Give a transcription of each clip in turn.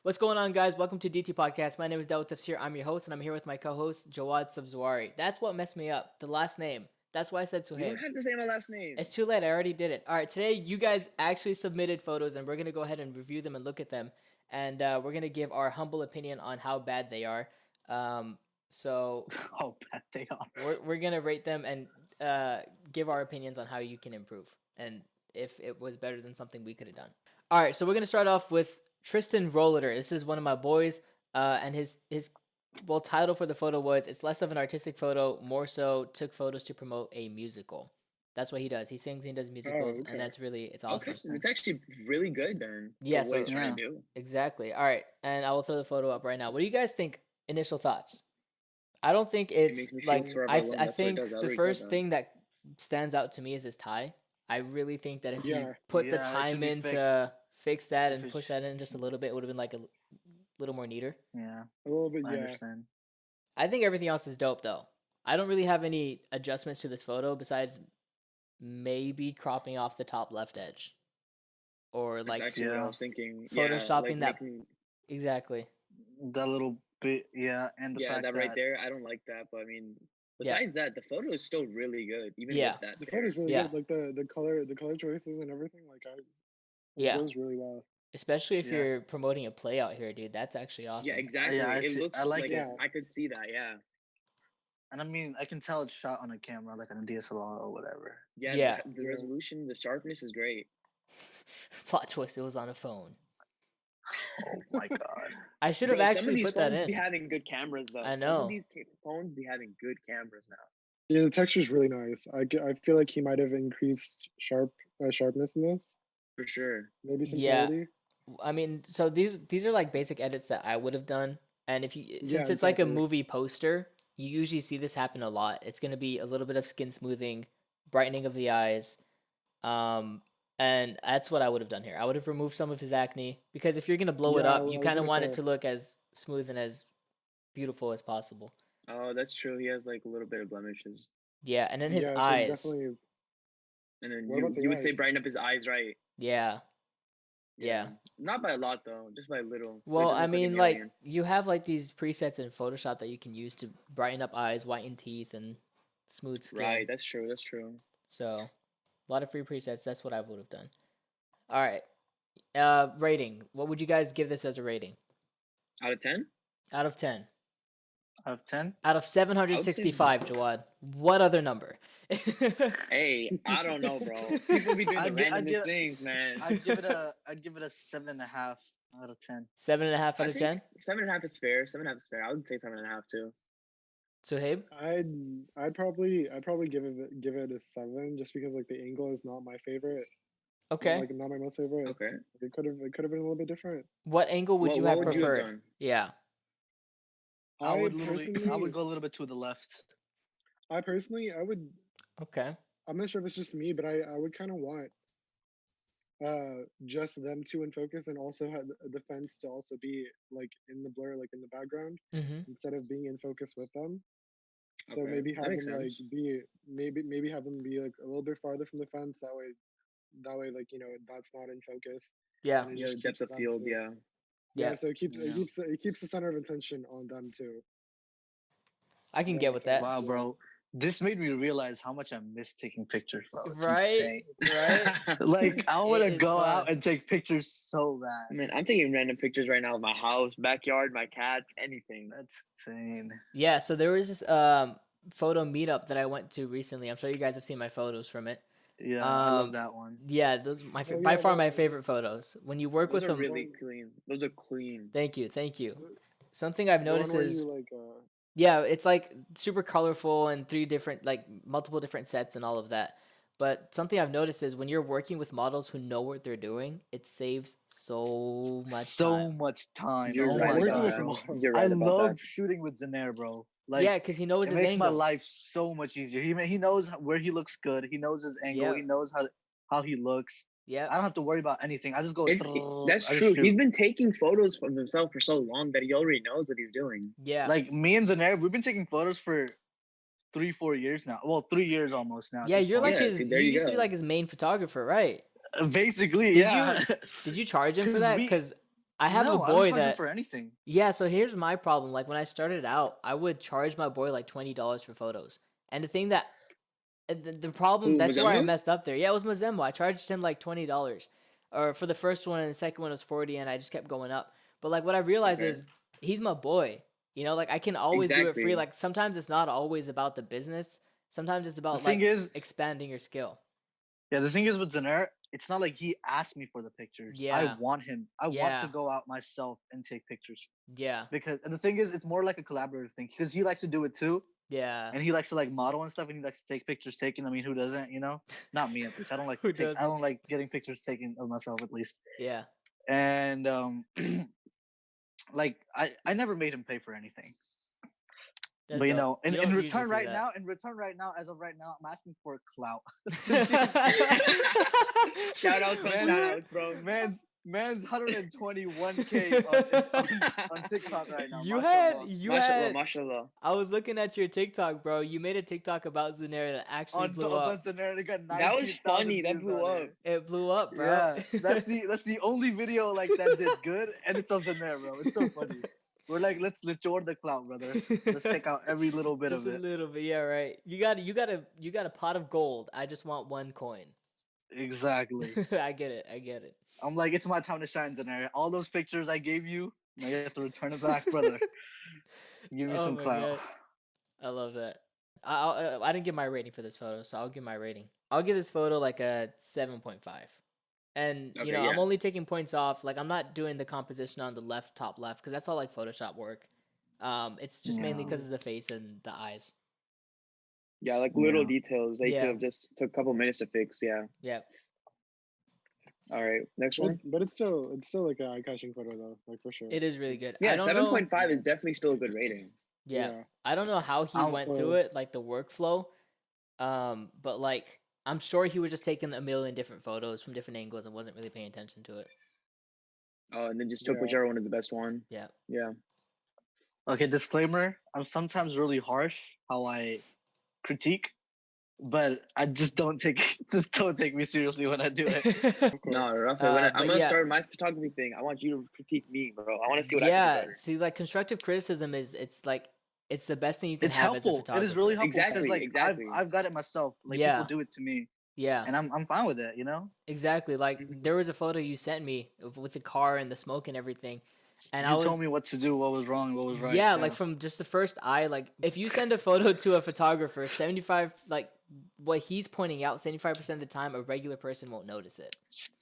What's going on, guys? Welcome to DT Podcast. My name is Delta Tafsir. I'm your host, and I'm here with my co-host, Jawad Sabzwari. That's what messed me up. The last name. That's why I said You don't Suhaib. have to say my last name. It's too late. I already did it. All right, today you guys actually submitted photos, and we're going to go ahead and review them and look at them. And we're going to give our humble opinion on how bad they are. So How bad they are. we're going to rate them and give our opinions on how you can improve and if it was better than something we could have done. All right, so we're going to start off with Tristan Rolliter. This is one of my boys, and his title for the photo was "It's less of an artistic photo, more so took photos to promote a musical." That's what he does. He sings and does musicals, okay. and it's Oh, awesome. Tristan, it's actually really good then. Yeah, for so- what he's trying to do. Exactly. All right, and I will throw the photo up right now. What do you guys think? Initial thoughts. I don't think it's makes me feel like for I everyone. I That's what it think does. I the already first said that. thing that stands out to me is his tie. I really think that if you Yeah. put the Yeah, it should time be in fixed. to fix that If and it push sh- that in just a little bit, it would have been like a little more neater. Yeah, A little bit, I yeah. understand. I think everything else is dope though. I don't really have any adjustments to this photo besides maybe cropping off the top left edge. Or That's like actually what I yeah. was thinking. Photoshopping that- making- exactly. That little bit, yeah, and the yeah, fact that right there. I don't like that, but I mean, Yeah. besides that, the photo is still really good. Even Yeah. with that. The there. photo's really Yeah. good. Like the color choices and everything. It Yeah. goes really well. Especially if Yeah. you're promoting a play out here, dude. That's actually awesome. Yeah, exactly. I it see- looks I like like it. it. I could see that. Yeah. And I mean, I can tell it's shot on a camera, like on a DSLR or whatever. Yeah. Yeah. The Yeah. resolution, the sharpness is great. Plot twist, it was on a phone. Oh my god. I should have Bro, some of actually these put that phones in. be having good cameras though. I Some know. of these phones be having good cameras now. Yeah, the texture's really nice. I feel like he might have increased sharpness in this. For sure. Maybe some Yeah. quality. I mean, so these are like basic edits that I would have done. And if you since Yeah, it's like a exactly. movie poster, you usually see this happen a lot. It's gonna be a little bit of skin smoothing, brightening of the eyes. And that's what I would have done here. I would have removed some of his acne because if you're gonna blow it Yeah, up, I you was kind of gonna want it say. to look as smooth and as beautiful as possible. Oh, that's true. He has like a little bit of blemishes. Yeah, and then his Yeah, so eyes. definitely. And then What about the you would say eyes? brighten up his eyes, right? Yeah. Yeah. Not by a lot though, just by a little. Well, Like, I an mean, like alien. you have like these presets in Photoshop that you can use to brighten up eyes, whiten teeth, and smooth skin. Right, that's true. That's true. So, a lot of free presets. That's what I would have done. All right. Rating. What would you guys give this as a rating? Out of 10? Out of 10. Out of 10? Out of 765, Jawad. What other number? Hey, I don't know, bro. People be doing the I'd gi- I'd randomest give- things, man. I'd give it a 7.5 out of 10. 7.5 I out of think 10? 7.5 is fair. 7.5 is fair. I would say 7.5 too. Suhaib? I'd probably give it a 7 just because like the angle is not my favorite. Okay. Like not my most favorite. Okay. It could have been a little bit different. What angle would you have what would preferred? you have done? Yeah. I would personally, go a little bit to the left. I would. Okay. I'm not sure if it's just me, but I would kind of want just them two in focus and also have the fence to also be like in the blur, like in the background Mm-hmm. instead of being in focus with them. So Okay, maybe that have makes them like sense. be maybe have them be like a little bit farther from the fence. That way like that's not in focus. Yeah. and it Yeah, just the depth keeps of them field, to- yeah. Yeah. So it keeps Yeah. it keeps the center of attention on them too. I can That get makes with sense. that. Wow, bro. This made me realize how much I miss taking pictures, bro. It's Right? insane. Right? Like, I want It to is go out fun. and take pictures so bad. Man, I'm taking random pictures right now of my house, backyard, my cats, anything. That's insane. Yeah, so there was this photo meetup that I went to recently. I'm sure you guys have seen my photos from it. Yeah, I love Um, that one. Yeah, those Oh, by yeah, far my no. favorite photos. When you work Those with are them, really clean. Those are clean. thank you. Something I've The one noticed where is you like yeah, it's like super colorful and multiple different sets and all of that. But something I've noticed is when you're working with models who know what they're doing, it saves so much So time. much time. You're Oh right my Working about with god, that. bro. them. You're I right about love that. shooting with Zaner, bro. Like, Yeah, because he knows it his makes my angles. life so much easier. He knows where he looks good. He knows his angle. Yep. He knows how he looks. Yep. I don't have to worry about anything. I just go. That's I just true. shoot. He's been taking photos of himself for so long that he already knows what he's doing. Yeah. Like me and Zaner, we've been taking photos for 3-4 years now. Well, 3 years almost now. at Yeah, this you're point. like Yeah, his. see, You there you used to be go. like his main photographer, right? Basically, Did yeah. Did you charge him for 'Cause that? we- Because I have No, a I don't boy charge him that for anything. yeah. So here's my problem. Like when I started out, I would charge my boy like $20 for photos, and the thing that the problem Who, that's where I Mazembo? messed up there. Yeah, it was Mazembo. I charged him like $20, or for the first one, and the second one was 40, and I just kept going up. But like what I realized Okay. is he's my boy. You know, like I can always do it free. Exactly. Like sometimes it's not always about the business. Sometimes it's The about thing like is, expanding your skill. yeah, the thing is with Zaner, it's not like he asked me for the pictures. I Yeah. want him. I want Yeah. to go out myself and take pictures Yeah. because, and the thing is, it's more like a collaborative thing because he likes to do it too, Yeah. and he likes to like model and stuff, and he likes to take pictures taken. I mean, who doesn't? You know, not me at least. I don't like Who I doesn't? don't like getting pictures taken of myself at least. Yeah. And like I never made him pay for anything. That's But you dope. know, You in don't usually return see right that. now, as of right now, I'm asking for clout. Shout outs on Man, shout outs, bro. man's 121K on TikTok right now. You mashallah. had Mashallah. I was looking at your TikTok, bro. You made a TikTok about Zanera that actually blew up. Scenario, got That was 19,000 funny. That views blew on up. it. It blew up, bro. Yeah, that's the only video like that did good, and it's of Scenario, bro. It's so funny. We're like, let's reward the clout, brother. Let's take out every little bit Just of a it. little bit, yeah, right. You got a pot of gold. I just want one coin. Exactly. I get it. I'm like, it's my time to shine, Scenario. All those pictures I gave you, now you have to return it back, brother. Give me Oh some my clout. God. I love that. I didn't give my rating for this photo, so I'll give my rating. I'll give this photo like a 7.5. And you Okay, know, yeah. I'm only taking points off. Like I'm not doing the composition on the top left because that's all like Photoshop work. It's just mainly Yeah. because of the face and the eyes. Yeah, like little Yeah. details they Yeah. could have just took a couple minutes to fix. Yeah. Yeah. All right, next one. But it's still like an eye-catching photo though, like for sure. It is really good. Yeah, I don't know. 7.5 is definitely still a good rating. Yeah. Yeah. I don't know how he went Also- through it, like the workflow. But like I'm sure he was just taking a million different photos from different angles and wasn't really paying attention to it. Oh, and then just took Yeah. whichever one is the best one. Yeah. Yeah. Okay, disclaimer. I'm sometimes really harsh how I critique, but I just don't take me seriously when I do it. Of No, course. Rafa, but I'm gonna yeah. start my photography thing. I want you to critique me, bro. I want to see what I can Yeah, do better. see, like constructive criticism it's like it's the best thing you can It's have helpful. as a photographer. It is really helpful. 'cause, Exactly, like, exactly. I've got it myself. Like Yeah. people do it to me, Yeah, and I'm fine with it. You know. exactly. Like there was a photo you sent me with the car and the smoke and everything, and I You was told me what to do, what was wrong, what was right. yeah, like from just the first eye. Like if you send a photo to a photographer, 75 like what he's pointing out, 75% of the time, a regular person won't notice it.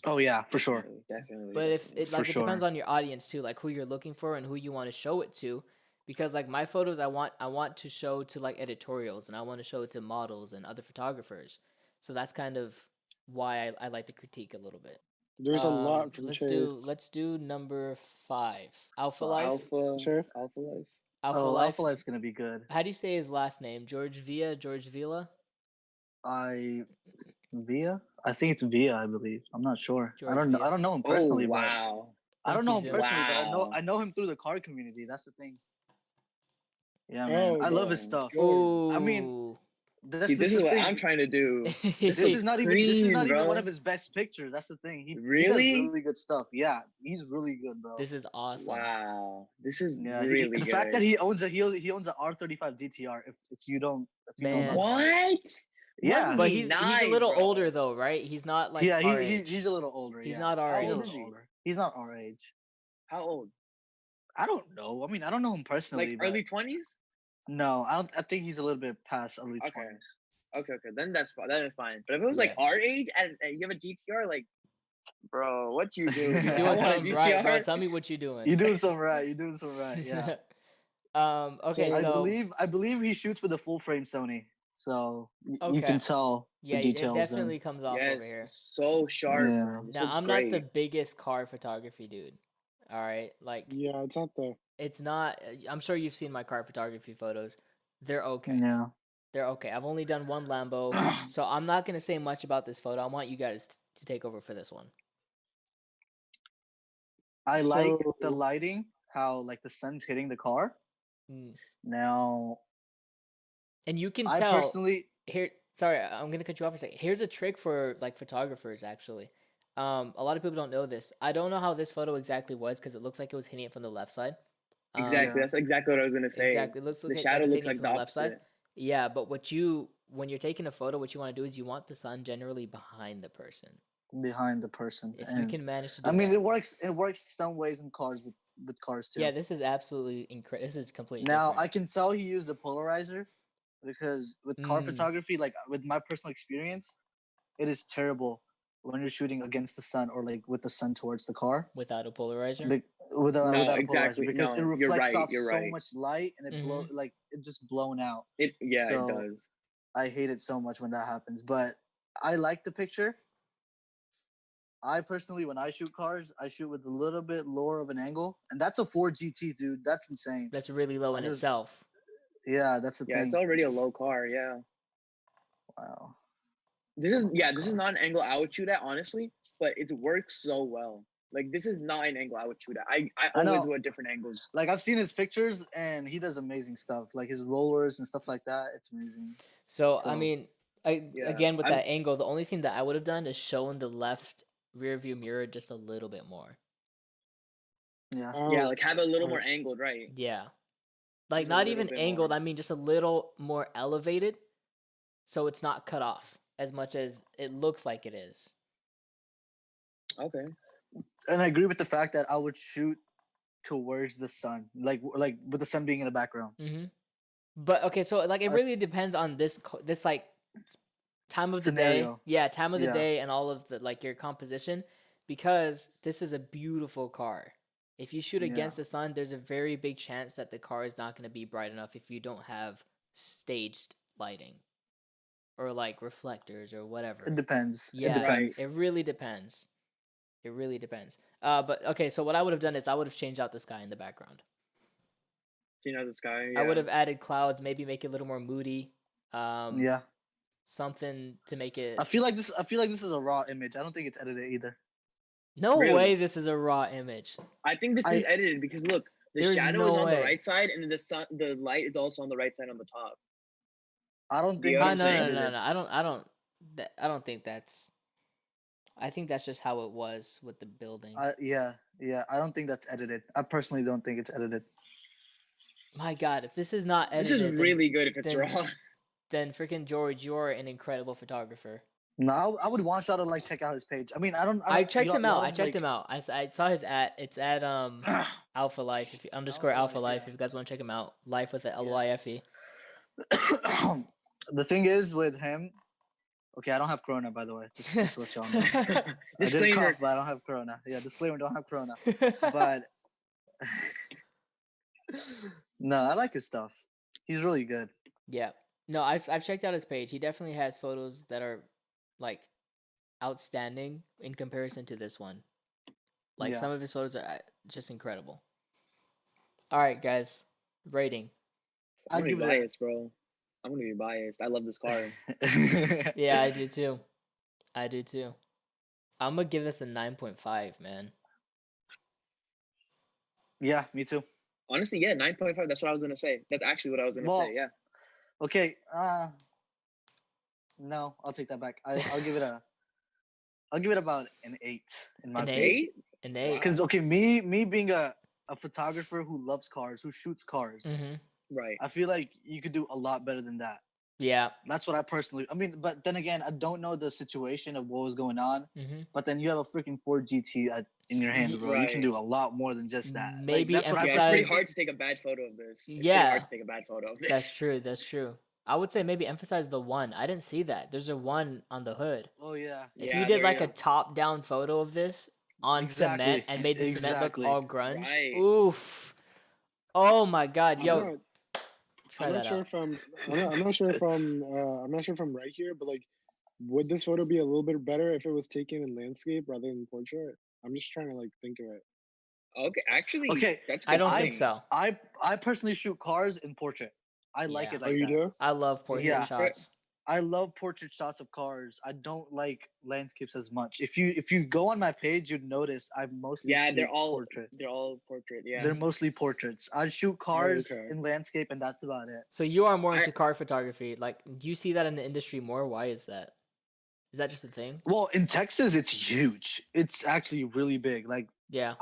Oh yeah, for sure. Definitely. But if it like For it depends sure. on your audience too, like who you're looking for and who you want to show it to, because like my photos, I want to show to like editorials and I want to show it to models and other photographers. So that's kind of why I like the critique a little bit. There's a lot from let's Chase. let's do number 5, Alpha So Life. Sure. Alpha Life. Alpha Oh, Life. Alpha Life's gonna be good. How do you say his last name? George Villa? Via? I think it's Via, I believe. I'm not sure. George I don't know. Villa. I don't know him Oh personally, wow. but I don't Thank know you, him Zim. personally, but Wow. I know him through the car community. That's the thing. Yeah, man. Oh, I love his bro. stuff. Ooh. I mean, See, this is what the I'm thing. trying to do. This is not even Cream, one bro. of his best pictures. That's the thing. He does Really? really good stuff. Yeah, he's really good, bro. This is awesome. Wow. This is Yeah, really the good. fact that he owns a R35 GTR. If you don't, if you Man. know that. What? Yeah, Must But be he's a nice, little bro. older though, right? He's not like yeah, our age. he's a little older. He's yeah. not our How He's a old age. is little he? older. He's not our age. How old? I don't know. I mean, I don't know him personally. Like but early 20s? No, I don't. I think he's a little bit past early Okay. 20s. Okay. Then that's fine. That is fine. But if it was like Yeah. our age and you have a GTR, like, bro, what you do? You're You're I doing want a something right, bro. GTR? Tell me what you're doing. You're doing something right. You're doing something right. Yeah. Okay, So- so I believe he shoots with a full frame Sony, so you Okay. can tell yeah, the it details. definitely comes off Yes, over here. so sharp, Yeah. bro. This Now looks I'm great. not the biggest car photography dude. All right, like Yeah, it's not the. it's not. I'm sure you've seen my car photography photos. They're okay. Then. Yeah. They're okay. I've only done one Lambo, so I'm not gonna say much about this photo. I want you guys to take over for this one. I like the So- lighting, how like the sun's hitting the car. Mm. Now, And you can I tell personally, here. Sorry, I'm gonna cut you off for a second. Here's a trick for like photographers actually. A lot of people don't know this. I don't know how this photo exactly was because it looks like it was hitting it from the left side. Exactly. Yeah. That's exactly what I was gonna say. Exactly. It looks The like shadow it's looks hitting it like from the the left side. opposite. Yeah, but when you're taking a photo, what you want to do is you want the sun generally behind the person. behind the person. If you And can manage to do I mean, that. it works. It works some ways in cars with cars too. Yeah, this is absolutely incredible. This is completely Now different. I can tell he used a polarizer because with car Mm. photography, like with my personal experience, it is terrible when you're shooting against the sun or like with the sun towards the car. Without a polarizer. Like, without a polarizer exactly. because it No, you're reflects right. off You're so right. much light and it just blown out. It So does. I hate it so much when that happens. But I like the picture. I personally, when I shoot cars, I shoot with a little bit lower of an angle, and that's a 4 GT, dude. That's insane. That's really low I in just- itself. Yeah, that's the Yeah, thing. it's already a low car. Yeah. Wow. This is Oh my this is God. not an angle I would shoot at, honestly, but it works so well. Like this is not an angle I would shoot at. I I always know. go at different angles. Like I've seen his pictures, and he does amazing stuff. Like his rollers and stuff like that. It's amazing. So I So- mean, Yeah, again with I'm- that angle, the only thing that I would have done is shown the left rear view mirror just a little bit more. Yeah. Yeah, like have it a little Oh, more angled, right? Yeah. Like Just a not little even bit angled, more. I mean just a little more elevated so it's not cut off as much as it looks like it is. Okay. And I agree with the fact that I would shoot towards the sun, like with the sun being in the background. Mm-hmm. But okay, so like it really depends on this like time of the day. Scenario. Yeah, time of the Yeah. day and all of the like your composition because this is a beautiful car. If you shoot against the sun, there's a very big chance that the car is not going to be bright enough if you don't have staged lighting or like reflectors or whatever. It depends. Yeah, It depends. it really depends. It really depends. But okay, so what I would have done is I would have changed out the sky in the background. You know the sky. I would Yeah. have added clouds, maybe make it a little more moody. Yeah. Something to make it. I feel like this is a raw image. I don't think it's edited either. No Really? way, this is a raw image. I think this is edited because look, the There's shadow is no on way. the right side, and the light is also on the right side on the top. I don't think Yeah, this No, is no, no, edited. no, no. I don't think that's. I think that's just how it was with the building. Yeah. I don't think that's edited. I personally don't think it's edited. My God, if this is not This edited, is really good if it's then- raw. then freaking George, you're an incredible photographer. No, I would want y'all to like check out his page. I mean, I don't. I checked him out. I checked him out. I saw his at. It's at Alpha Life underscore Alpha Life, Life. yeah. If you guys want to check him out, Life with the LYFE. The thing is with him. Okay, I don't have corona, by the way. Just to let y'all know. I did Disclaimer. cough, but I don't have corona. Yeah, disclaimer, don't have corona. But no, I like his stuff. He's really good. Yeah. No, I've checked out his page. He definitely has photos that are like outstanding in comparison to this one. Like Yeah. some of his photos are just incredible. All right, guys. Rating. I'm I'd gonna give be it biased, bro. I'm gonna be biased. I love this car. a. Yeah, I do too. I do too. I'm gonna give this a 9.5, man. Yeah, me too. Honestly, yeah, 9.5. That's what I was gonna say. That's actually what I was gonna Well, say. Yeah. Okay. No, I'll take that back. I'll give it a. I'll give it about an 8 in my An opinion. 8? An 8. Because okay, me being a photographer who loves cars, who shoots cars, Mm-hmm. Right. I feel like you could do a lot better than that. Yeah. That's what I personally. I mean, but then again, I don't know the situation of what was going on. Mm-hmm. But then you have a freaking Ford GT in your hands, bro. You can do a Right. lot more than just that. Like, Maybe that's what I Yeah, it's emphasize- pretty hard to take a bad photo of this. It's pretty Yeah. hard to take a bad photo of this. That's true. That's true. I would say maybe emphasize the one. I didn't see that. There's a one on the hood. Oh yeah. If Yeah, you did there like you a go. top down photo of this on cement Exactly. and made the cement Exactly. look all grunge, Right. oof. Oh my God, I'm yo, not- try I'm that not sure out. if I'm not sure if I'm not sure if I'm right here, but like, would this photo be a little bit better if it was taken in landscape rather than portrait? I'm just trying to like think of it. Okay, actually, Okay, that's I don't good think thing. so. I personally shoot cars in portrait. I like Yeah. it Oh, like you that. do? I love portrait Yeah. shots. I love portrait shots of cars. I don't like landscapes as much. If you go on my page, you'd notice I mostly Yeah, shoot they're all portrait. portrait. Yeah. They're mostly portraits. I shoot cars okay. in landscape, and that's about it. So you are more I- into car photography. Like, do you see that in the industry more? Why is that? Is that just a thing? Well, in Texas, it's huge. It's actually really big. Like, Yeah.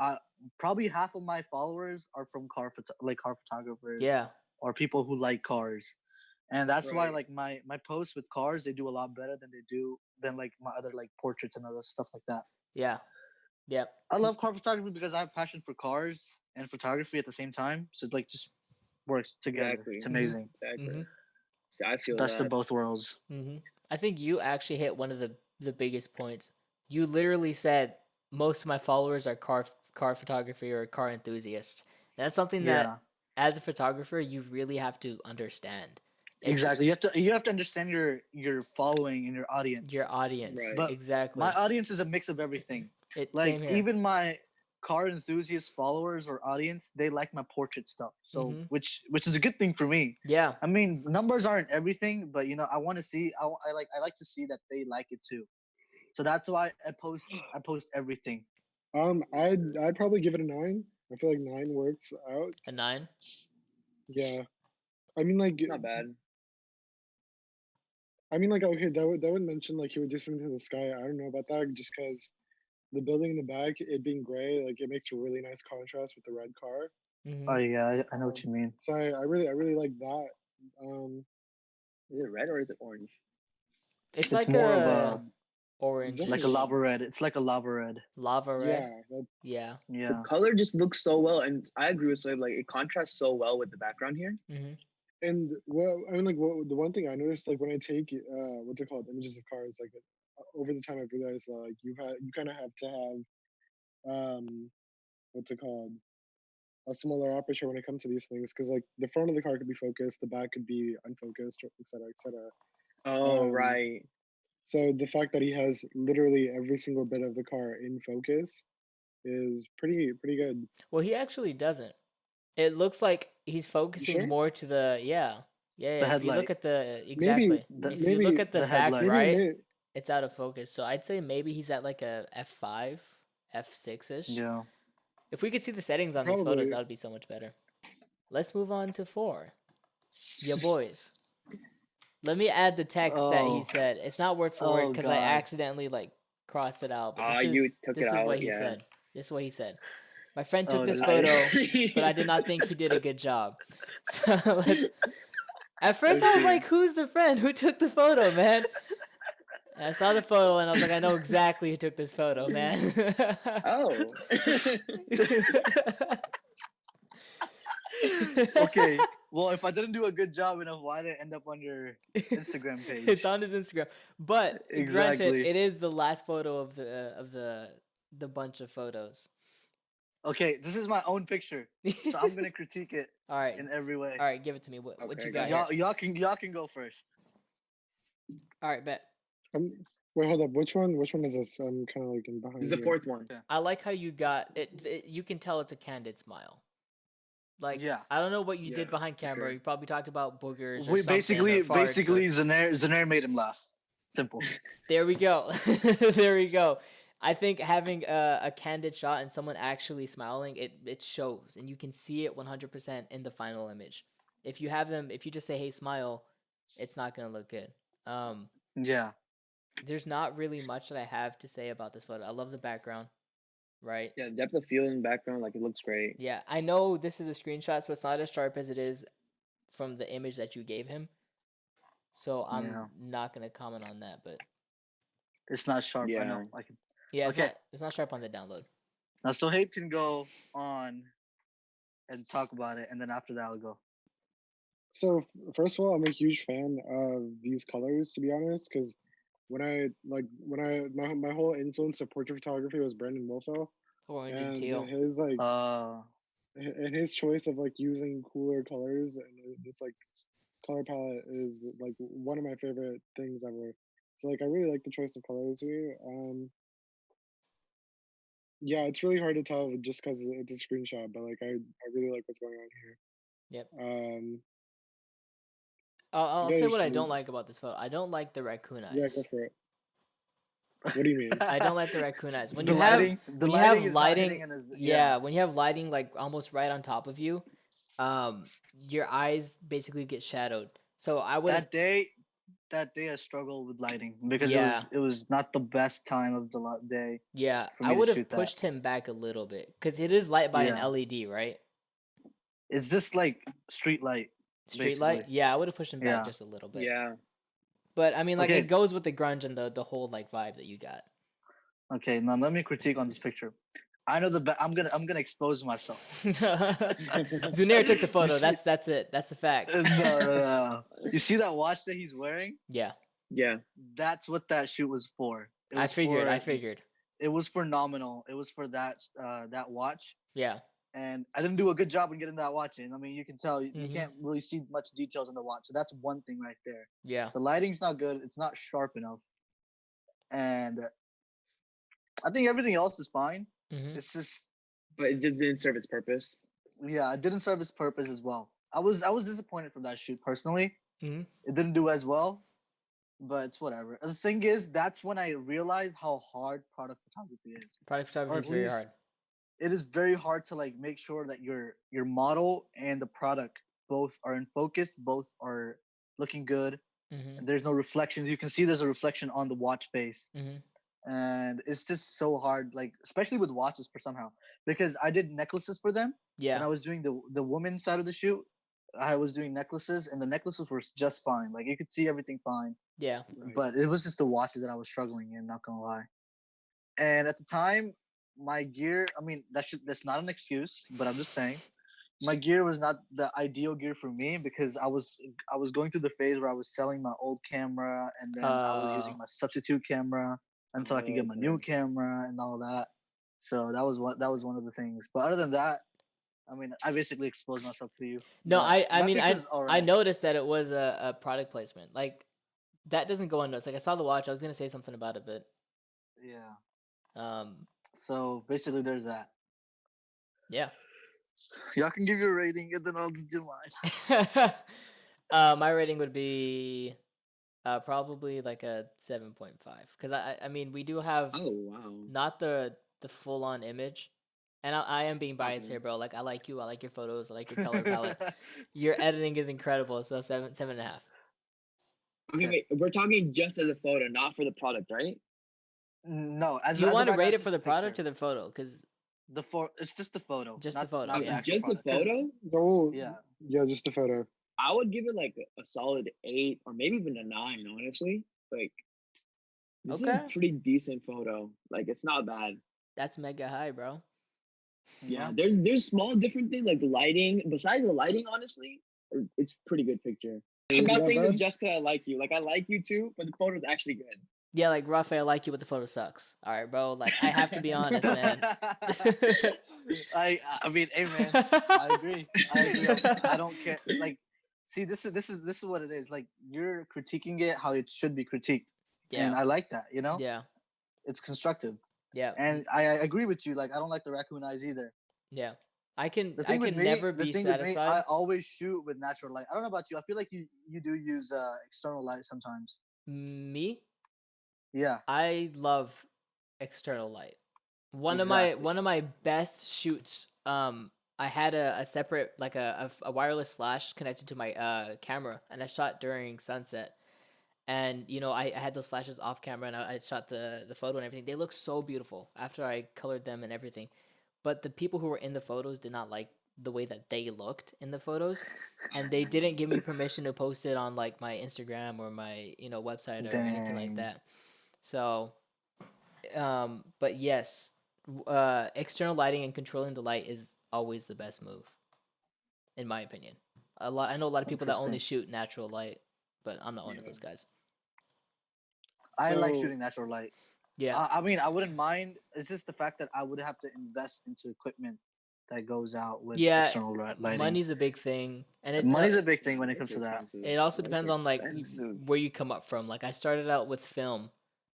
probably half of my followers are from car photographers Yeah. or people who like cars, and that's why Right. like my posts with cars, they do a lot better than like my other like portraits and other stuff like that. Yeah. Yep. I love car photography because I have passion for cars and photography at the same time. So it like just works together. Exactly. It's amazing. Exactly. Mm-hmm. See, I It's the feel best that. of both worlds. Mm-hmm. I think you actually hit one of the biggest points. You literally said most of my followers are car photography or car enthusiasts. That's something Yeah. that as a photographer you really have to understand. It's Exactly. You have to understand your following and your audience. your audience. Right. But Exactly. my audience is a mix of everything. Like Same here. even my car enthusiast followers or audience, they like my portrait stuff. So Mhm. which is a good thing for me. Yeah. I mean, numbers aren't everything, but you know, I want to see. I like to see that they like it too. So that's why I post everything. I'd probably give it a 9. I feel like 9 works out. A 9. Yeah. I mean, like, Not bad. okay, that would mention like he would do something to the sky. I don't know about that, just because the building in the back, it being gray, like it makes a really nice contrast with the red car. Mm-hmm. Oh yeah, I know what Um, you mean. So I really like that. Um, Is it red or is it orange? It's It's like more of a orange, Exactly. like a lava red. It's like a lava red. lava red. yeah, that, Yeah. Yeah. The color just looks so well, and I agree with Soeb. Like it contrasts so well with the background here. Mm-hmm. and the one thing I noticed, like when I take what's it called, images of cars, like over the time I've realized that like you kind of have to have what's it called, a similar aperture when it comes to these things, because like the front of the car could be focused, the back could be unfocused, etc., etc. Oh Um, right. so the fact that he has literally every single bit of the car in focus is pretty good. Well, he actually doesn't. It looks like he's You focusing sure? more to the yeah. If you look headlight. at the Maybe exactly, The- if you look maybe at the the back headlight. right, maybe it's out of focus. So I'd say maybe he's at like a f5, f6 ish. Yeah. If we could see the settings on these photos, Probably. that would be so much better. Let's move on to 4. Yeah, boys. Let me add the text that he Oh. said. It's not word for word Oh, because I God. accidentally like crossed it out. But Ah, this you is took this it is what out, he yeah. said. This is what he said. My friend took Oh, this no. photo, but I did not think he did a good job. So let's. At first, I was Okay. like, "Who's the friend? Who took the photo, man?" And I saw the photo, and I was like, "I know exactly who took this photo, man." Oh. Okay. Well, if I didn't do a good job enough, why did it end up on your Instagram page? It's on his Instagram, but granted, Exactly. it is the last photo of the bunch of photos. Okay, this is my own picture, so I'm gonna critique it All right, in every way. all right, give it to me. What Okay, you go got ahead. here? Y'all can go first. All right, bet. Wait, hold up. Which one is this? I'm kind of like in behind The here. fourth one. I like how you got it. You can tell it's a candid smile. Like Yeah. I don't know what you did Yeah, behind for camera. sure. You probably talked about boogers or We something. basically or farts basically or- Zaner made him laugh. Simple. There we go. There we go. I think having a candid shot and someone actually smiling, it shows, and you can see it 100% in the final image. If you have them, if you just say "Hey, smile," it's not gonna look good. Yeah. There's not really much that I have to say about this photo. I love the background, right? Yeah, depth of field in the background, like it looks great. Yeah, I know this is a screenshot, so it's not as sharp as it is from the image that you gave him. So I'm Yeah. not gonna comment on that, but It's not sharp. I Yeah. know. I can. yeah, Okay. It's not sharp on the download. Now, so Habe can go on and talk about it, and then after that, I'll go. So first of all, I'm a huge fan of these colors, to be honest, because my whole influence of portrait photography was Brandon Wolfell, Orange and and teal. his like Uh, and his choice of like using cooler colors and this like color palette is like one of my favorite things ever. So like I really like the choice of colors here. Yeah, it's really hard to tell just because it's a screenshot, but like I really like what's going on here. Yep. I'll Yeah, say you what I should- don't like about this photo. I don't like the raccoon eyes. Yeah, go for it. What do you mean? I don't like the raccoon eyes. When the you lighting, have the when you have lighting is not lighting, hitting in his, yeah, when you have lighting like almost right on top of you, your eyes basically get shadowed. So I would That day, that day I struggled with lighting because Yeah. it was not the best time of the day Yeah, for I me to would have shoot that. pushed him back a little bit because it is light by an Yeah. LED, right? It's just like street light, Street light. basically. Yeah, I would have pushed him back Yeah. just a little bit. Yeah. But I mean, like, it Okay. goes with the grunge and the whole like vibe that you got. Okay. Now let me critique on this picture. I know I'm gonna expose myself. Zunair took the photo. see- That's it. That's a fact. No. You see that watch that he's wearing? Yeah, Yeah. That's what that shoot was for. It I was figured. I for- figured. It was for nominal. It was for that that watch. Yeah. And I didn't do a good job in getting that watch in. I mean, you can tell you Mhm. can't really see much details on the watch. So that's one thing right there. Yeah. The lighting's not good. It's not sharp enough. And I think everything else is fine. Hmm. It's just But it just didn't serve its purpose. yeah, it didn't serve its purpose as well. I was disappointed from that shoot personally. Mhm. It didn't do as well, but it's whatever. The thing is, that's when I realized how hard product photography is. Product photography at is very least- hard. It is very hard to like make sure that your model and the product both are in focus, both are looking good. Hmm. And there's no reflections. You can see there's a reflection on the watch face. Hmm. And it's just so hard, like especially with watches for somehow. Because I did necklaces for them and Yeah. I was doing the woman's side of the shoot. I was doing necklaces and the necklaces were just fine. Like you could see everything fine. Yeah. Right. But it was just the watches that I was struggling in, not gonna lie. And at the time, my gear, I mean, that's not an excuse, but I'm just saying, my gear was not the ideal gear for me because I was going through the phase where I was selling my old camera and then I was using my substitute camera until I could get my new Okay. camera and all that. So that was one of the things. But other than that, I mean, I basically exposed myself to you. No, But I that mean, picture's I alright. noticed that it was a product placement. Like, that doesn't go unnoticed. Like, I saw the watch. I was gonna say something about it, but Yeah. um, So basically, there's that. yeah. Y'all can give your rating and then I'll just give mine. My rating would be probably like a 7.5 because I mean we do have Oh wow. not the full on image, and I am being biased Okay. here, bro. Like, I like you, I like your photos, I like your color palette. Your editing is incredible, so 7.5. Okay, Okay. wait. We're talking just as a photo, not for the product, right? No, as Do you as want of to right now, rate it's it just for the product picture. or the photo? Because It's just the photo. Just the not, photo, not yeah. the actual Just the product. 'Cause- photo. No, Yeah. yeah, just a photo. I would give it like a solid 8 or maybe even a 9. Honestly, like this is Okay. a pretty decent photo. Like it's not bad. that's mega high, bro. Yeah, there's small different things like the lighting. Besides the lighting, honestly, it's pretty good picture. I'm Is not that saying bad? this just 'cause I like you. Like I like you too, but the photo's actually good. Yeah, like, Raphael, I like you, but the photo sucks. All right, bro. Like, I have to be honest, man. I mean, hey man, I agree. I don't care. Like, see, this is what it is. Like, you're critiquing it how it should be critiqued, and Yeah, I like that. You know, yeah, it's constructive. yeah, And I agree with you. Like, I don't like the raccoon eyes either. yeah. I can The thing with me, never the be thing with me, I satisfied. always shoot with natural light. I don't know about you. I feel like you do use external light sometimes. Me, Yeah. I love external light. One Exactly. of my best shoots. I had a separate, like, a wireless flash connected to my camera, and I shot during sunset. And I had those flashes off camera, and I shot the photo and everything. They look so beautiful after I colored them and everything. But the people who were in the photos did not like the way that they looked in the photos, and they didn't give me permission to post it on, like, my Instagram or my website or anything like Dang. that. So, but yes, external lighting and controlling the light is always the best move, in my opinion. I know a lot of people that only Interesting. shoot natural light, but I'm not one of Yeah. those guys. I like So- shooting natural light. Yeah, I mean, I wouldn't mind. It's just the fact that I would have to invest into equipment that goes out with Yeah, external lighting. money's a big thing, and Money's a big thing when it comes It's to that. expensive. it also It's depends on, like, expensive. where you come up from. Like, I started out with film,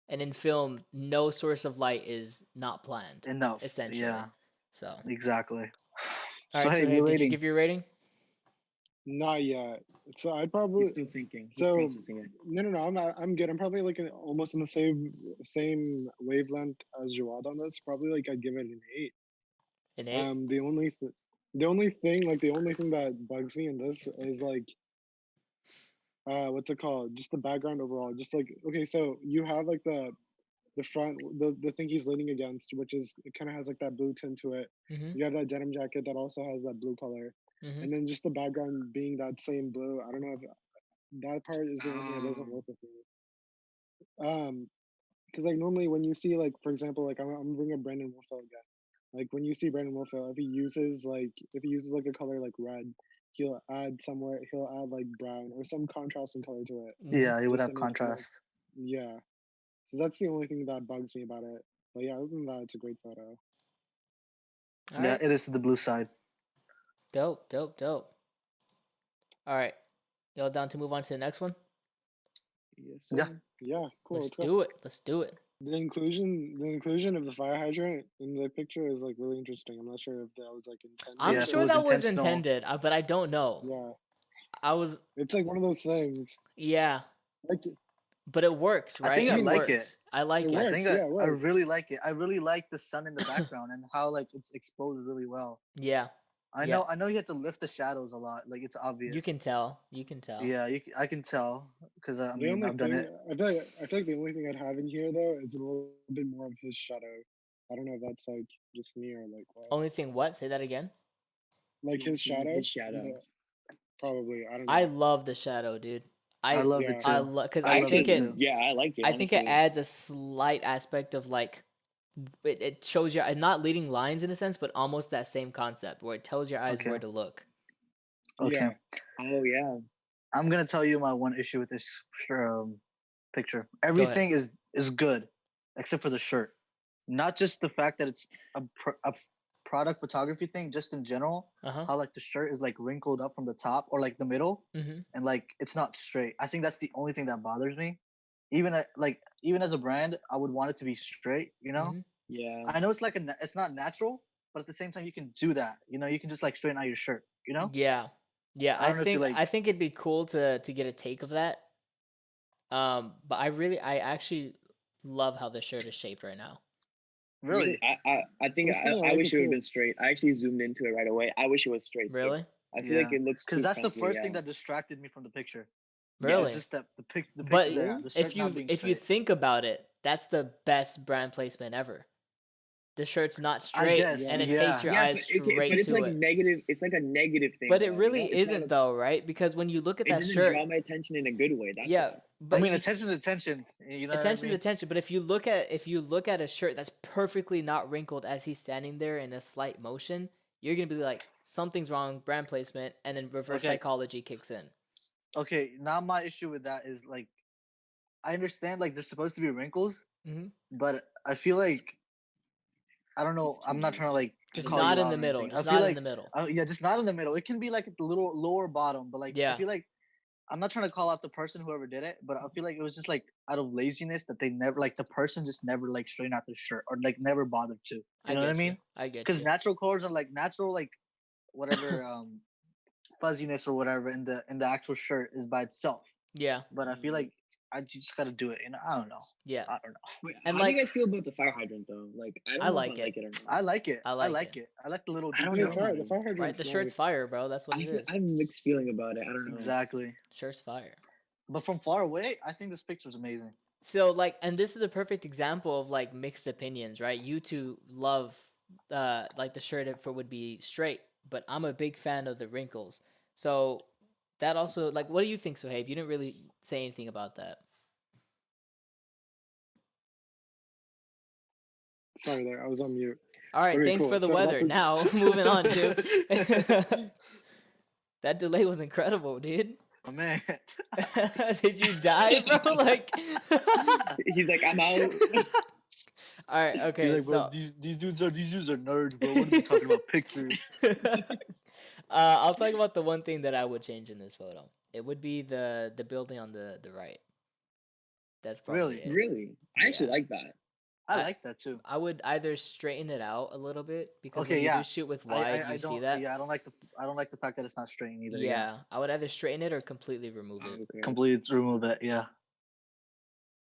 and in film, no source of light is not planned, Enough. essentially. Yeah, So, all exactly. right. So, So, hey, hey, your did you rating. give your rating? Not yet. So I'd He's probably still thinking. He's so processing it. no. I'm good. I'm probably like almost in the same wavelength as Jawad on this. Probably like I'd give it an 8. An 8? The only thing that bugs me in this is like what's it called? Just the background overall. Just like okay, so you have like the front the thing he's leaning against, which is it kind of has like that blue tint to it. Mm-hmm. You have that denim jacket that also has that blue color, Mm-hmm. and then just the background being that same blue. I don't know if that part is the only thing that doesn't Um, work with me. Because like normally when you see like for example like I'm gonna bring up Brandon Wolfell again. Like when you see Brandon Wolfell, if he uses like a color like red, he'll add like brown or some contrasting color to it, Mm-hmm. Yeah, it would just have to make it look contrast. yeah. So that's the only thing that bugs me about it. But yeah, other than that, it's a great photo. All Yeah, right. it is the blue side. Dope. Dope. Dope. All right. Y'all down to move on to the next one? yes, Yeah. sir. Yeah, cool. Let's Let's go. do it. Let's do it. The inclusion of the fire hydrant in the picture is like really interesting. I'm not sure if that was like I'm Yeah, intended if it sure was or that was intentional. intended, but I don't know. yeah. I was, It's like one of those things. yeah, Like but it works, I right? think I It like it. works. I it like it. I works. think Yeah, it I works. really like it. I really like the sun in the background and how like it's exposed really well. Yeah. I Yeah. know you have to lift the shadows a lot. Like it's obvious. You can tell. You can tell. Yeah, I can tell because I The mean only I've done thing it. I feel like the only thing I'd have in here though is a little bit more of his shadow. I don't know if that's like just me or like what. Only thing, what? Say that again. Like his shadow. His shadow. Probably. I don't I know. love the shadow, dude. I love Yeah. it I too. love because I I love think it it. too. Yeah, I like it. I think it honestly. adds a slight aspect of like it shows your not leading lines in a sense, but almost that same concept where it tells your eyes Okay. where to look. Okay. Yeah. Oh yeah. I'm gonna tell you my one issue with this picture. Go ahead. Everything is good except for the shirt. Not just the fact that it's a product photography thing, just in general. Uh huh. How like the shirt is like wrinkled up from the top or like the middle, Mm-hmm. and like it's not straight. I think that's the only thing that bothers me. Even as a brand, I would want it to be straight. You know, Mm-hmm. Yeah. I know it's like it's not natural, but at the same time you can do that. You know, you can just like straighten out your shirt. You know, Yeah. Yeah. I don't know if you like. I think it'd be cool to get a take of that. But I actually love how the shirt is shaped right now. Really, I think Personally, I I like wish it it would have too. been straight. I actually zoomed into it right away. I wish it was straight. Too. Really? I feel like Yeah. it looks because too that's the comfy, first thing yeah. that distracted me from the picture. Yes. It's Really? just that the But picture, Really? the shirt not being if you straight. think about it, that's the best brand placement ever. The shirt's not I straight guess, and it Yeah. takes yeah. your Yeah, eyes but straight it's to like it. negative. It's like a negative thing. But it though, really It's not isn't though, right? Because when you look at It that doesn't shirt, draw my attention in a good way. That's yeah, why. I but mean, you attention is attention. You know what I attention to mean? attention. But if you look at a shirt that's perfectly not wrinkled as he's standing there in a slight motion, you're gonna be like, something's wrong, brand placement, and then reverse Okay, psychology kicks in. okay. Now my issue with that is like I understand like there's supposed to be wrinkles, Mm-hmm. but I feel like I don't know. It's too I'm not much. trying to like I Just don't call not you in out the or middle. anything. I Just feel not in like the middle. yeah, just not in the middle. It can be like at the little lower bottom, but like I Yeah. feel like I'm not trying to call out the person whoever did it, but I feel like it was just like out of laziness that they never like the person just never like straightened out their shirt or like never bothered to. You I know what I get you. mean? I get Because you. natural colors are like natural like whatever fuzziness or whatever in the actual shirt is by itself. Yeah. But I feel like you just gotta do it. You know, I don't know. Yeah. I don't know. Wait, And how do you like, guys feel about the fire hydrant though? Like I I don't know if like I like it. it or not. I like it. I I like like it. it. I like the little I don't I mean, detail. know. the fire Right? hydrant's The shirt's nice. fire, bro. That's what it I is. have a mixed feeling about it. I don't know. Exactly. Shirt's fire. But from far away, I think this picture's amazing. So like, and this is a perfect example of like mixed opinions, right? You two love like the shirt if it would be straight, but I'm a big fan of the wrinkles. So that also like, what do you think, Sohaib? You didn't really say anything about that. Sorry, there. I was on mute. All right, Okay, thanks cool. for the So about weather. the Now moving on to that delay was incredible, dude. Oh man. Did you die, bro? Like, He's like, I'm out. all right, He's okay. like, bro, So, these dudes are nerds, bro. What are you talking about pictures? I'll talk about the one thing that I would change in this photo. It would be the building on the right. That's probably Really? it. Really? I actually Yeah. like that. I I- like that too. I would either straighten it out a little bit because Okay, when you yeah. do shoot with wide, I you see don't. that. Yeah, I don't like the fact that it's not straight either. Yeah, I would either straighten it or completely remove it. Okay. Completely remove it. Yeah.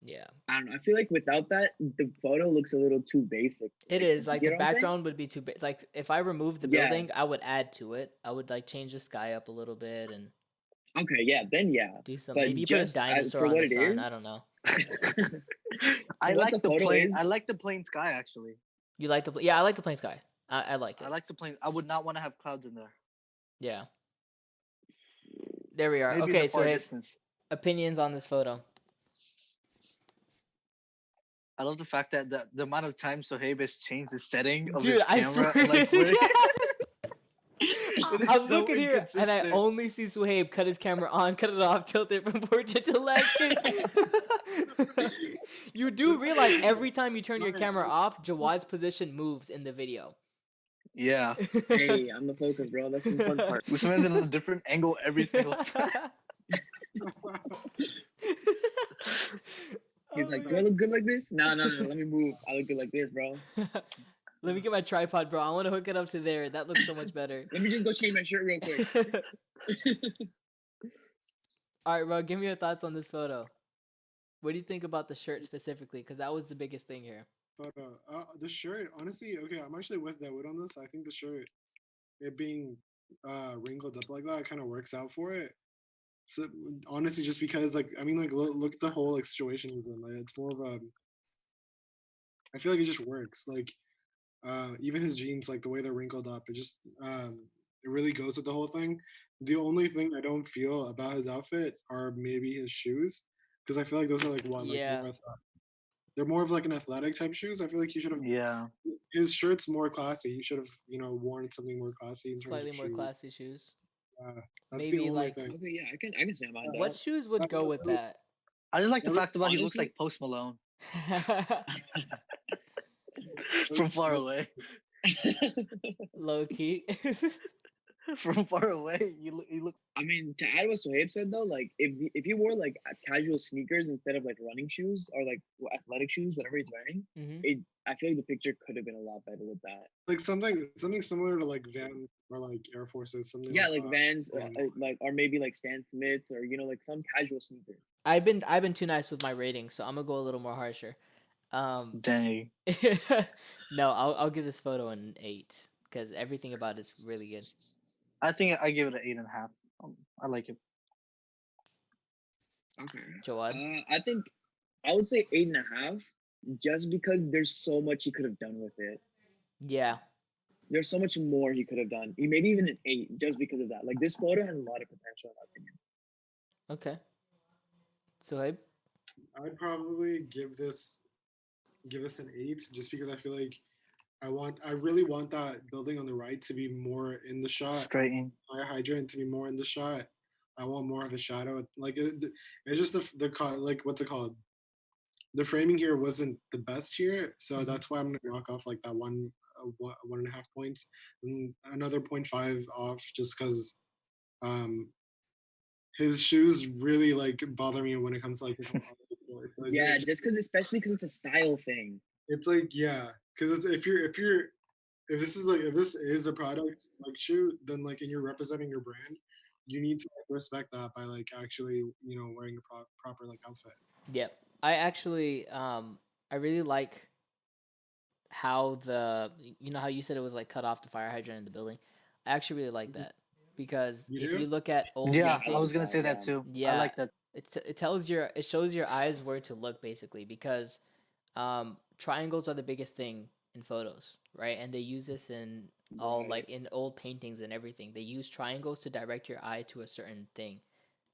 Yeah, I don't know. I feel like without that, the photo looks a little too basic. it is like you the know what I'm saying? background would be too big. Like if I removed the Yeah. building, I would add to it. I would like change the sky up a little bit and Okay, yeah, then yeah. Do some. But Maybe you put a just for dinosaur on what the it sign. is, I don't know. I what the like the photo plain. is, I like the plain sky actually. You like the? Yeah, I like the plain sky. I like I it. like the plain. I would not want to have clouds in there. Yeah. There we are. Maybe in Okay, the so far hey, distance. opinions on this photo. I love the fact that the amount of time Sohaib has changed the setting of Dude, his I camera swear. and like where it is I'm so looking here and I inconsistent. only see Suhaib cut his camera on, cut it off, tilt it from portrait to landscape. You do realize every time you turn your camera off, Jawad's position moves in the video. Yeah, hey, I'm the focus, bro. That's the fun part. this man's in a different angle every single time. He's like, do I look good like this? No, no, no. Let me move. I look good like this, bro. Let me get my tripod, bro. I want to hook it up to there. That looks so much better. Let me just go change my shirt real quick. All right, bro. Give me your thoughts on this photo. What do you think about the shirt specifically? Because that was the biggest thing here. But the shirt, honestly, okay, I'm actually with Dawood on this. I think the shirt, it being wrinkled up like that, kind of works out for it. So honestly, just because like I mean, like look at the whole like situation with him. Like, it's more of a. I feel like it just works. Like even his jeans, like the way they're wrinkled up, it really goes with the whole thing. The only thing I don't feel about his outfit are maybe his shoes, because I feel like those are like what Yeah. like they're more of like an athletic type shoes. I feel like he should have. Yeah, His shirt's more classy. He should have worn something more classy in terms Slightly of more shoes. classy shoes. That's Maybe the only like- thing. Okay, yeah, I can stand behind What that. shoes would go with that? I just like the fact about he looks Honestly- like Post Malone from far away. Low key. From far away, you look. I mean, to add what Sohaib said though, like if he wore like casual sneakers instead of like running shoes or like athletic shoes, whatever he's wearing, Mhm. I feel like the picture could have been a lot better with that. Like something similar to like Van or like Air Forces, something. Yeah, like that. Vans, Yeah. like or maybe like Stan Smiths or like some casual sneaker. I've been too nice with my rating, so I'm gonna go a little more harsher. Dang. No, I'll give this photo an 8 because everything about it's really good. I think I give it an 8.5. I like it. Okay. Jawad. I think I would say 8.5, just because there's so much he could have done with it. Yeah. There's so much more he could have done. He maybe even an 8 just because of that. Like this photo has a lot of potential in my opinion. Okay. So I'd probably give this an 8 just because I feel like I really want that building on the right to be more in the shot. Straighten. Fire hydrant to be more in the shot. I want more of a shadow. Like it's just like what's it called? The framing here wasn't the best here, so that's why I'm gonna knock off like that 1.5 points, and another 0.5 off just because his shoes really like bother me when it comes to like like, Yeah, just because, especially because it's a style thing. it's like because if this is a product like shoe, then like and you're representing your brand, you need to like, respect that by like actually wearing a proper like outfit. Yep. I actually I really like how how you said it was like cut off the fire hydrant in the building. I actually really like that because You if do? you look at old Yeah, I paintings, was gonna say that too. Yeah. I like that. it shows your eyes where to look basically because triangles are the biggest thing in photos, right? And they use this in all like in old paintings and everything. They use triangles to direct your eye to a certain thing.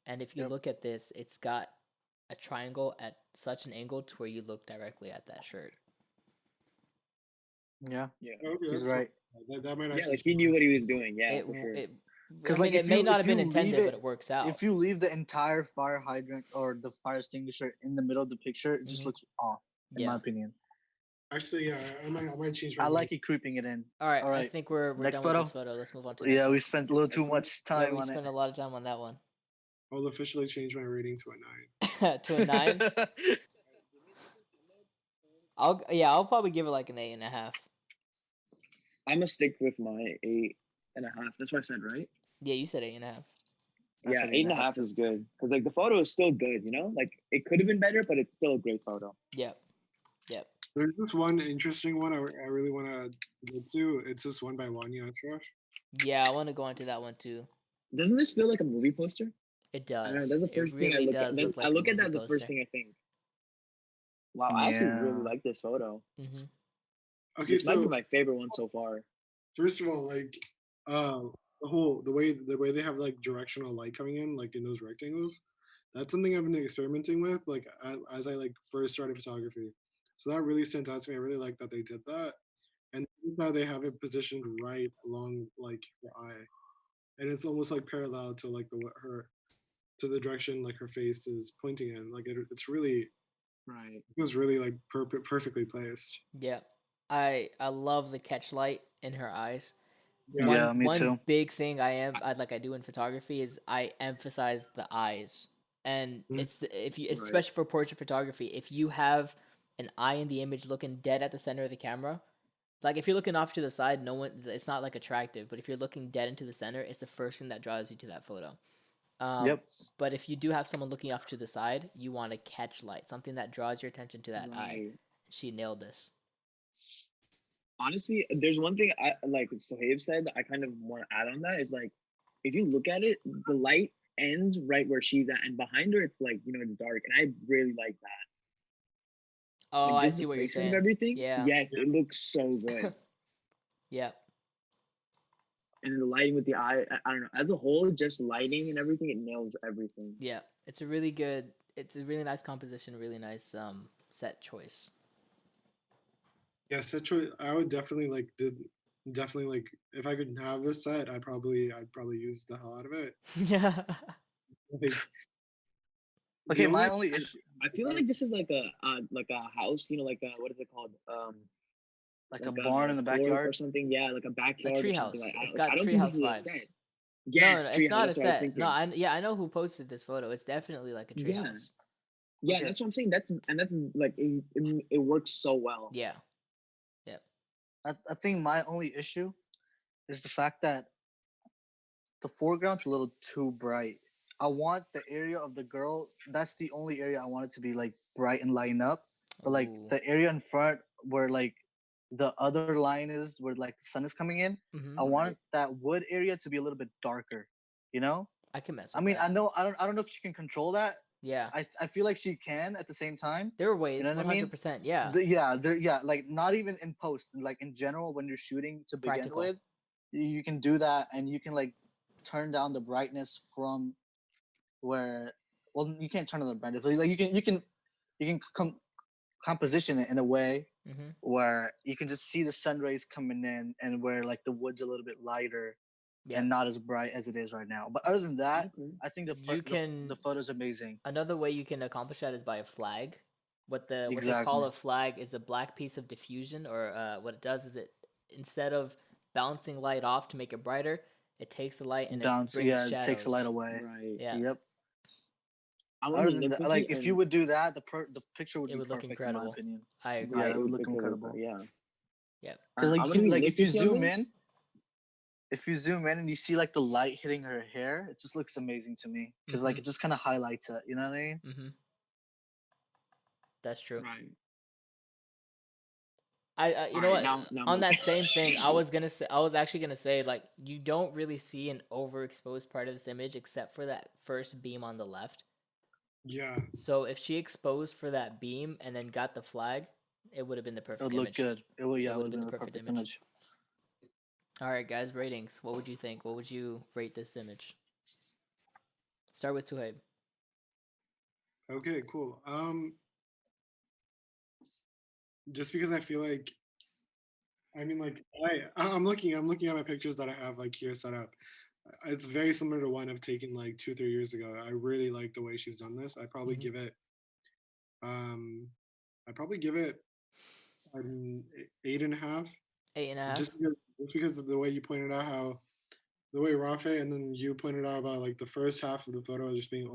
And if you Yep. look at this, it's got a triangle at such an angle to where you look directly at that shirt. Yeah, Yeah. Okay, he's that's right. that might Yeah, actually like he knew what he was doing. Yeah, It for sure. because like, it if may you- not if have been you leave intended, it- but it works out. If you leave the entire fire hydrant or the fire extinguisher in the middle of the picture, it just Mhm. looks off, in Yeah. my opinion. actually I might change my I mind. like it creeping it in. All right, I Alright, think we're next done with this photo? photo. Let's move on to the next Yeah, one. we spent a little too Next one? much Yeah, time we on spent a lot of time on that one. I'll officially change my rating to a 9. To a 9. it. I'll probably give it like an 8.5. I'm gonna stick with my 8.5. That's what I said, right? Yeah, you said 8.5. I Yeah, said 8.5 too. is good because like the photo is still good. Like it could have been better, but it's still a great photo. Yep. There's this one interesting one I really want to get to. It's this one by Wanya Ashraf. Yeah, I want to go into that one too. Doesn't this feel like a movie poster? It I know, does. that's the It first thing I really look at. does Then look I like a look at movie that the first poster. thing I think. Wow, I actually really Yeah. like this photo. Mm-hmm. Okay, This might be so my favorite one so far. first of all, like uh the way they have like directional light coming in, like in those rectangles, that's something I've been experimenting with, like as I like first started photography. So that really stands out to me. I really like that they did that. And how they have it positioned right along like her eye. And it's almost like parallel to like the her to the direction like her face is pointing in. Like it's really Right. it was really like perfectly placed. Yeah. I love the catch light in her eyes. Yeah. One Yeah, me one too. big thing I do in photography is I emphasize the eyes. And Mhm. it's if you, Right. especially for portrait photography, if you have an eye in the image looking dead at the center of the camera, like if you're looking off to the side, no one, it's not like attractive. But if you're looking dead into the center, it's the first thing that draws you to that photo. Um, Yep. but if you do have someone looking off to the side, you want to catch light, something that draws your attention to that eye. Right. She nailed this. Honestly, there's one thing I like Sohaib said that I kind of want to add on that is like if you look at it, the light ends right where she's at, and behind her it's like, it's dark. And I really like that. Oh, Like I just see the what you're placement of saying. everything. Yeah. Yes, it looks so good. Yeah. And then the lighting with the eye, I don't know. As a whole, just lighting and everything, it nails everything. Yeah. It's a really nice composition, really nice set choice. Yes, that choice. I would definitely like definitely like if I could have this set, I'd probably use the hell out of it. Yeah. Like the Okay, my only only And issue, I feel like this is like a house, like a what is it called? like a Like barn a in the fork or backyard. something. Yeah, like a A backyard or something treehouse. like. It's got I don't think this treehouse is a vibes. set. No, Yeah, no, it's it's treehouse. not a That's what I was set. No, thinking. I know who posted this photo. It's definitely like a Yeah, treehouse. yeah, Okay, that's what I'm saying. That's like it works so well. Yeah. Yeah. I think my only issue is the fact that the foreground's a little too bright. I want the area of the girl. That's the only area I want it to be like bright and lighten up. But like Ooh. the area in front where like the other line is, where like the sun is coming in, Mm-hmm. I want Right. that wood area to be a little bit darker. You know? I can mess I with mean, that. I don't know if she can control that. Yeah. I feel like she can at the same time. There are You ways, know what I mean? 100%. Yeah. Yeah, like not even in post, like in general when you're shooting to begin Practical. with, you can do that, and you can like turn down the brightness from where, well, you can't turn on the brightness, but like you can composition it in a way Mm-hmm. where you can just see the sun rays coming in, and where like the wood's a little bit lighter Yeah. and not as bright as it is right now. But other than that, Okay. I think You can the photo's amazing. Another way you can accomplish that is by a flag. What they call Exactly. a flag is a black piece of diffusion, or what it does is it, instead of bouncing light off to make it brighter, it takes the light and it Bounce, brings yeah, it takes the light shadows. away. Right. Yeah, Yep. I want Other to than that, like nitpicky if you and would do that, the picture would it be would look perfect in my incredible. opinion. I Yeah, agree. it would look it would incredible. yeah. Yeah, Because like I'm you gonna can, be like if you nitpicky on zoom this. in, and you see like the light hitting her hair, it just looks amazing to me. Because like Mhm. it just kind of highlights it. You know what I mean? Mm-hmm. That's true. Right. You All know right. what? Now On that same thing, I was actually gonna say, like, you don't really see an overexposed part of this image except for that first beam on the left. yeah. So if she exposed for that beam and then got the flag, it would have been the It would perfect look image. good. It would, yeah, It it would would have have been been the the perfect perfect image. image. All right, guys, ratings. What would you think? What would you rate this image? Start with Suhaib. Okay, cool. Just because I feel like I mean like I'm looking at my pictures that I have like here set up. It's very similar to one I've taken like 2 3 years ago. I really like the way she's done this. Mhm. Um I probably give it an 8.5. 8.5. Just because of the way you pointed out how the way Rafe and then you pointed out about like the first half of the photo just being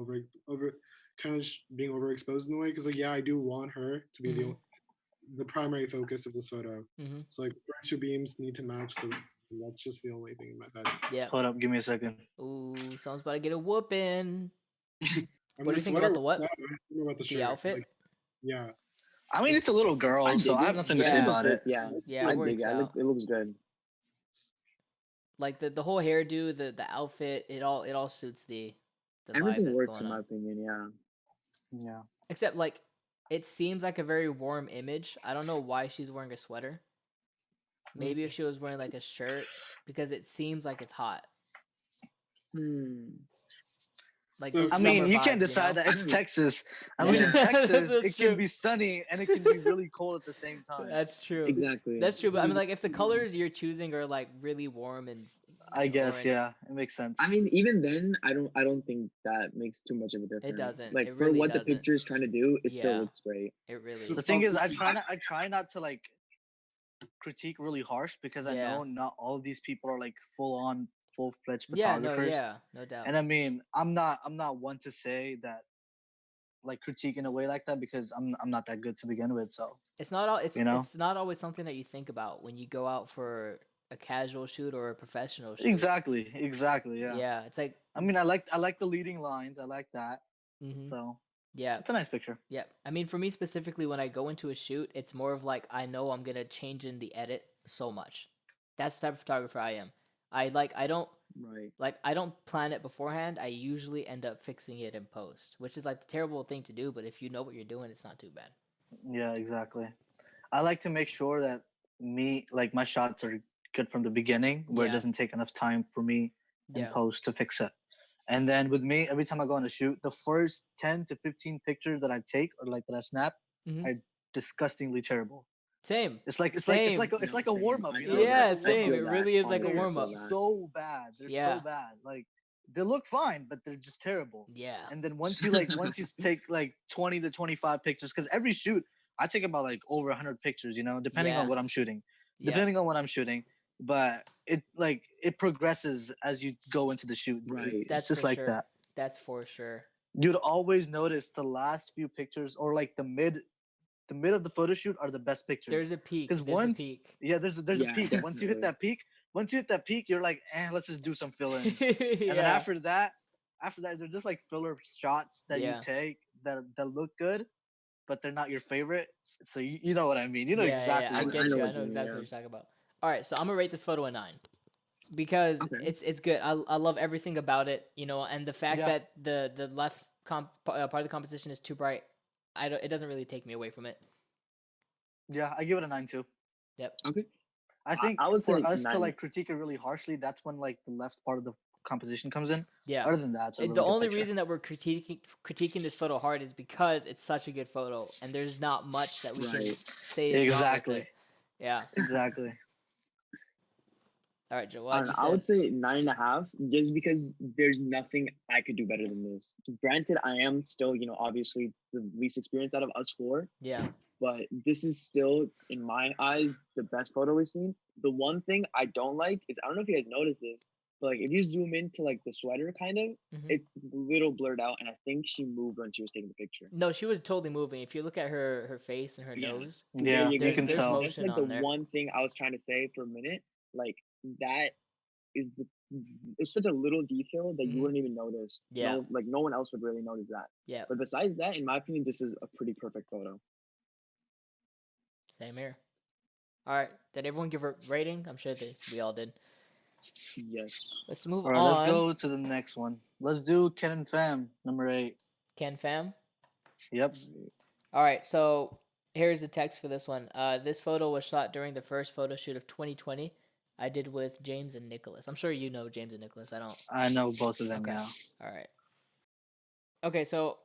over kind of just being overexposed in the way, because like yeah, I do want her to be Mhm. the primary focus of this photo. Mhm. So like the first two beams need to match the. That's just the only thing in my head. Yeah. Hold up, give me a second. Ooh, someone's about to get a whooping. I'm What do the you think sweater about the was what? up, I don't know about the The shirt. outfit? Like, yeah. I mean, it's a little I girl, so dig I have it. nothing to Yeah. say It about it. fits, yeah. Yeah, I it dig works it. out. It looks good. Like the whole hairdo, the outfit, it all suits the vibe Everything that's works going in my on. opinion. Yeah. Yeah. Except like it seems like a very warm image. I don't know why she's wearing a sweater. Maybe if she was wearing like a shirt, because it seems like it's hot. Like those I summer mean, you vibes, can't decide that. I It's don't- Texas. I Yeah. mean, in Texas, That's it true. can be sunny and it can be really cold at the same time. That's true. Exactly. That's true. But I mean, like if the colors you're choosing are like really warm and I guess, orange, yeah, it makes sense. I mean, even then, I don't think that makes too much of a difference. doesn't. Like It for really what doesn't. the picture is trying to do, it Yeah. still looks great. it really. the thing is, I try not to like critique really harsh because I Yeah. know not all of these people are like full-fledged Yeah. No. photographers. Yeah. No doubt. And I mean, I'm not one to say that like critique in a way like that because I'm not that good to begin with. So It's not all. you know? It's not always something that you think about when you go out for a casual shoot or a professional shoot. exactly, yeah. Yeah. It's like. I mean, I like the leading lines. I like that. Mhm. So Yeah. it's a nice picture. Yeah. I mean, for me specifically, when I go into a shoot, it's more of like I know I'm gonna change in the edit so much. That's the type of photographer I am. I don't Right. like I don't plan it beforehand. I usually end up fixing it in post, which is like the terrible thing to do. But if you know what you're doing, it's not too bad. Yeah, exactly. I like to make sure that my shots are good from the beginning, where it Yeah. doesn't take enough time for me in Yeah. post to fix it. And then with me, every time I go on a shoot, the first 10 to 15 pictures that I take or like that I snap Mhm. are disgustingly terrible. Same. It's like it's Same. like a Same. warm up. I You feel know? Yeah, It's same. like It a warm-up. really is like a They're warm up. so bad. They're Yeah. so bad. Like they look fine, but they're just terrible. Yeah. And then once you take like 20 to 25 pictures, because every shoot I take about like over 100 pictures, you know, depending Yeah. on what I'm shooting. Yeah. Depending on what I'm shooting. But it progresses as you go into the shoot. Right. It's That's just for like sure. that. That's for sure. You'd always notice the last few pictures or like the mid of the photo shoot are the best pictures. There's a peak. Because There's once a peak. yeah, there's a Yeah, peak. Once you hit definitely. that peak, you're like, let's just do some fill-ins. And then Yeah. after that, they're just like filler shots that Yeah. you take that look good, but they're not your favorite. So you know what I mean. You know Yeah, exactly. I what get know you. what I know you mean, exactly yeah. what you're talking about. All right, so I'm gonna rate this photo a 9 because Okay. it's good. I love everything about it, you know, and the fact Yeah. that the left part of the composition is too bright, it doesn't really take me away from it. Yeah, I give it a 9 too. Yep. Okay. I think I would for say us to 9. like critique it really harshly, that's when like the left part of the composition comes in. Yeah. Other than that, it's a really The good only picture. reason that we're critiquing this photo hard is because it's such a good photo, and there's not much that we can Right. say is wrong with Exactly. it. Yeah. Exactly. All right, Joe. I What don't you know, I would said? say 9.5, just because there's nothing I could do better than this. Granted, I am still, obviously the least experienced out of us 4, Yeah. but this is still, in my eyes, the best photo we've seen. The one thing I don't like is, I don't know if you guys noticed this, but like if you zoom into like the sweater, kind of, Mhm. it's a little blurred out, and I think she moved when she was taking the picture. No, she was totally moving. If you look at her face and her Yeah. nose, Yeah, you you go. can there's tell. motion That's like on the there. one thing I was trying to say for a minute. Like that is it's such a little detail that Mhm. you wouldn't even notice. Yeah. No one else would really notice that. Yeah. But besides that, in my opinion, this is a pretty perfect photo. Same here. All right. Did everyone give a rating? I'm sure we all did. Yes. Let's move All right, on. let's go to the next one. Let's do Ken and Fam, number 8. Ken Fam. Yep. All right. So here's the text for this one. This photo was shot during the first photo shoot of 2020. I did with James and Nicholas. I'm sure you know James and Nicholas. I don't. I know both of them Okay. now. All right. Okay, so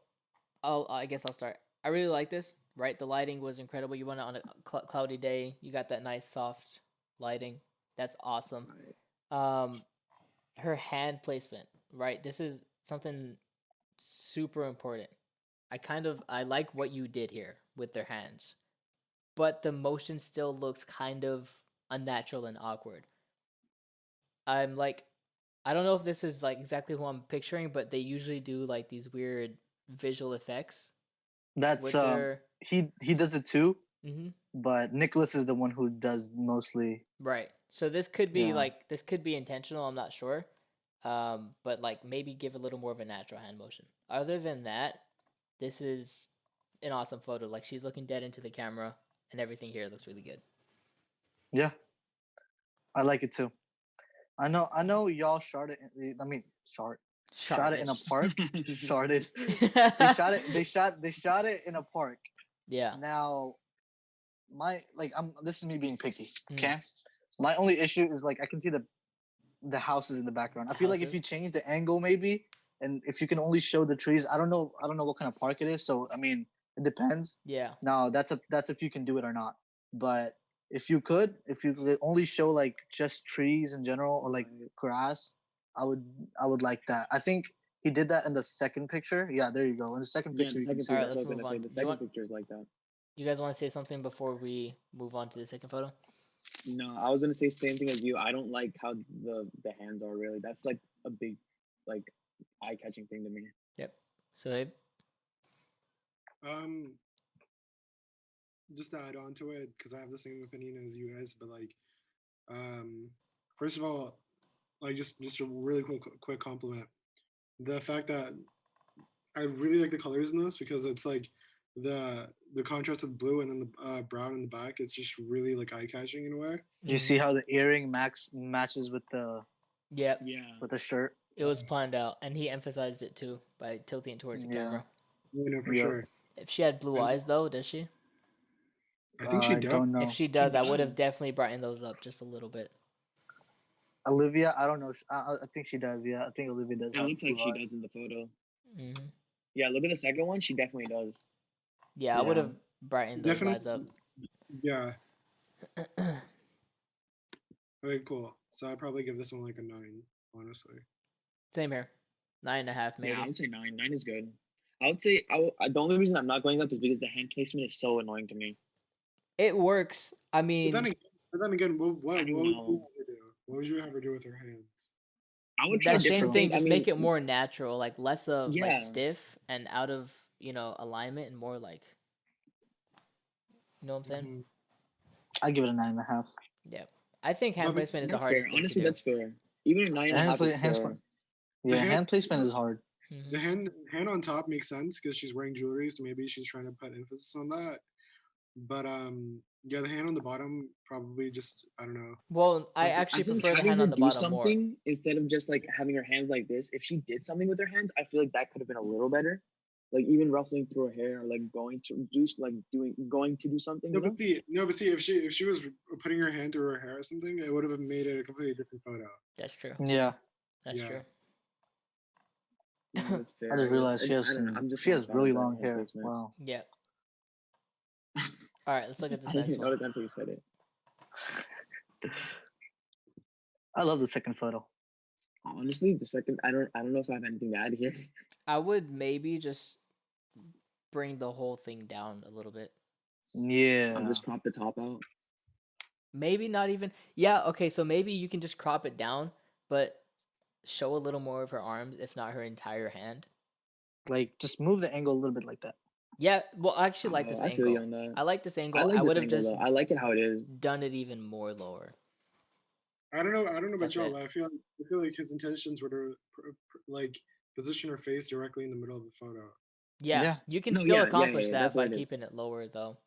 I guess I'll start. I really like this. Right, the lighting was incredible. You went out on a cloudy day. You got that nice soft lighting. That's awesome. Her hand placement. Right, this is something super important. I like what you did here with their hands, but the motion still looks kind of unnatural and awkward. I'm like, I don't know if this is like exactly who I'm picturing, but they usually do like these weird visual effects That's with their. he does it too, Mm-hmm. but Nicholas is the one who does mostly. Right. So this could be Yeah. this could be intentional. I'm not sure. But like maybe give a little more of a natural hand motion. Other than that, this is an awesome photo. Like she's looking dead into the camera, and everything here looks really good. Yeah, I like it too. I know y'all shot it. I mean, shot it in a Shardish. park. Sharded. They shot it in a park. Yeah. Now, this is me being picky. Mm. Okay. My only issue is like I can see the houses in the background. I feel like if Houses? you change the angle maybe, and if you can only show the trees, I don't know what kind of park it is. So I mean, it depends. Yeah. Now that's if you can do it or not. But if you could only show like just trees in general or like Right. grass, I would like that. I think he did that in the second picture. Yeah, there you go. In the second Yeah, picture, the you can second see Alright, picture. that. That's let's what I was move gonna on. say. The You want- second picture is like that. You guys want to say something before we move on to the second photo? No, I was gonna say same thing as you. I don't like how the hands are really. That's like a big, like, eye catching thing to me. Yep. So Abe? Just to add on to it, because I have the same opinion as you guys, but like, first of all, like just a really quick compliment. The fact that I really like the colors in this because it's like the contrast with blue and then the brown in the back. It's just really like eye catching in a way. You see how the earring matches with the Yep. Yeah. shirt. It was planned out, and he emphasized it too by tilting it towards the Yeah. camera. You know, for Yep. sure. If she had blue And- eyes, though, does she? I think she I does. don't know. If she does, I would have does. definitely brightened those up just a little bit. Olivia, I don't know. I think she does. Yeah, I think Olivia does. It have looks like blue she eyes. does in the photo. Hmm. Yeah, look at the second one. She definitely does. Yeah, I would Yeah. have brightened those Definitely. eyes up. Yeah. Okay, cool. So I'd probably give this one like a 9, honestly. Same here. 9.5 maybe. Yeah, I would say 9. 9 is good. I would say the only reason I'm not going up is because the hand placement is so annoying to me. It works. I mean, But then again, what I would don't you know. have her do? What would you have her do with her hands? I would try that That's same different thing, things. I just mean, make it more natural, like less of like Yeah. stiff and out of, alignment, and more like, you know what I'm saying? Mhm. I give it a 9.5. Yeah. I think hand Well, but placement is the that's fair. hardest thing Honestly, to do. that's fair. Even a 9.5 is Hands fair. Yeah, hand- hand placement is hard. Mhm. The hand on top makes sense because she's wearing jewelry, so maybe she's trying to put emphasis on that. But yeah, the hand on the bottom probably just I don't know. Well, I Something- actually I think prefer the having hand her on the do bottom more. something instead of just like having her hands like this. If she did something with her hands, I feel like that could have been a little better. Like even ruffling through her hair, or like going to do something. No, You know? but see, if she was putting her hand through her hair or something, it would have made it a completely different photo. That's true. Yeah, That's Yeah. true. Yeah, that's fair. I just realized she I has don't know, I'm just she not a has fan really of that long hand hair. placement. Wow. Yeah. All right, let's look at this I didn't next even one. notice until you said it. I love the second photo. Honestly, the second I don't know if I have anything to add here. I would maybe just bring the whole thing down a little bit. Yeah. Just crop the top out. Maybe not even. Yeah, okay, so maybe you can just crop it down, but show a little more of her arms, if not her entire hand. Like just move the angle a little bit like that. Yeah, well, I actually like Oh, this I feel you angle. on that. I like this angle. I like I this would have angle, just though. I like it how it is. done it even more lower. I don't know about That's y'all, it. but I feel like his intentions were to like position her face directly in the middle of the photo. Yeah, Yeah. you can No, still yeah, accomplish that that's by what it is. keeping it lower, though.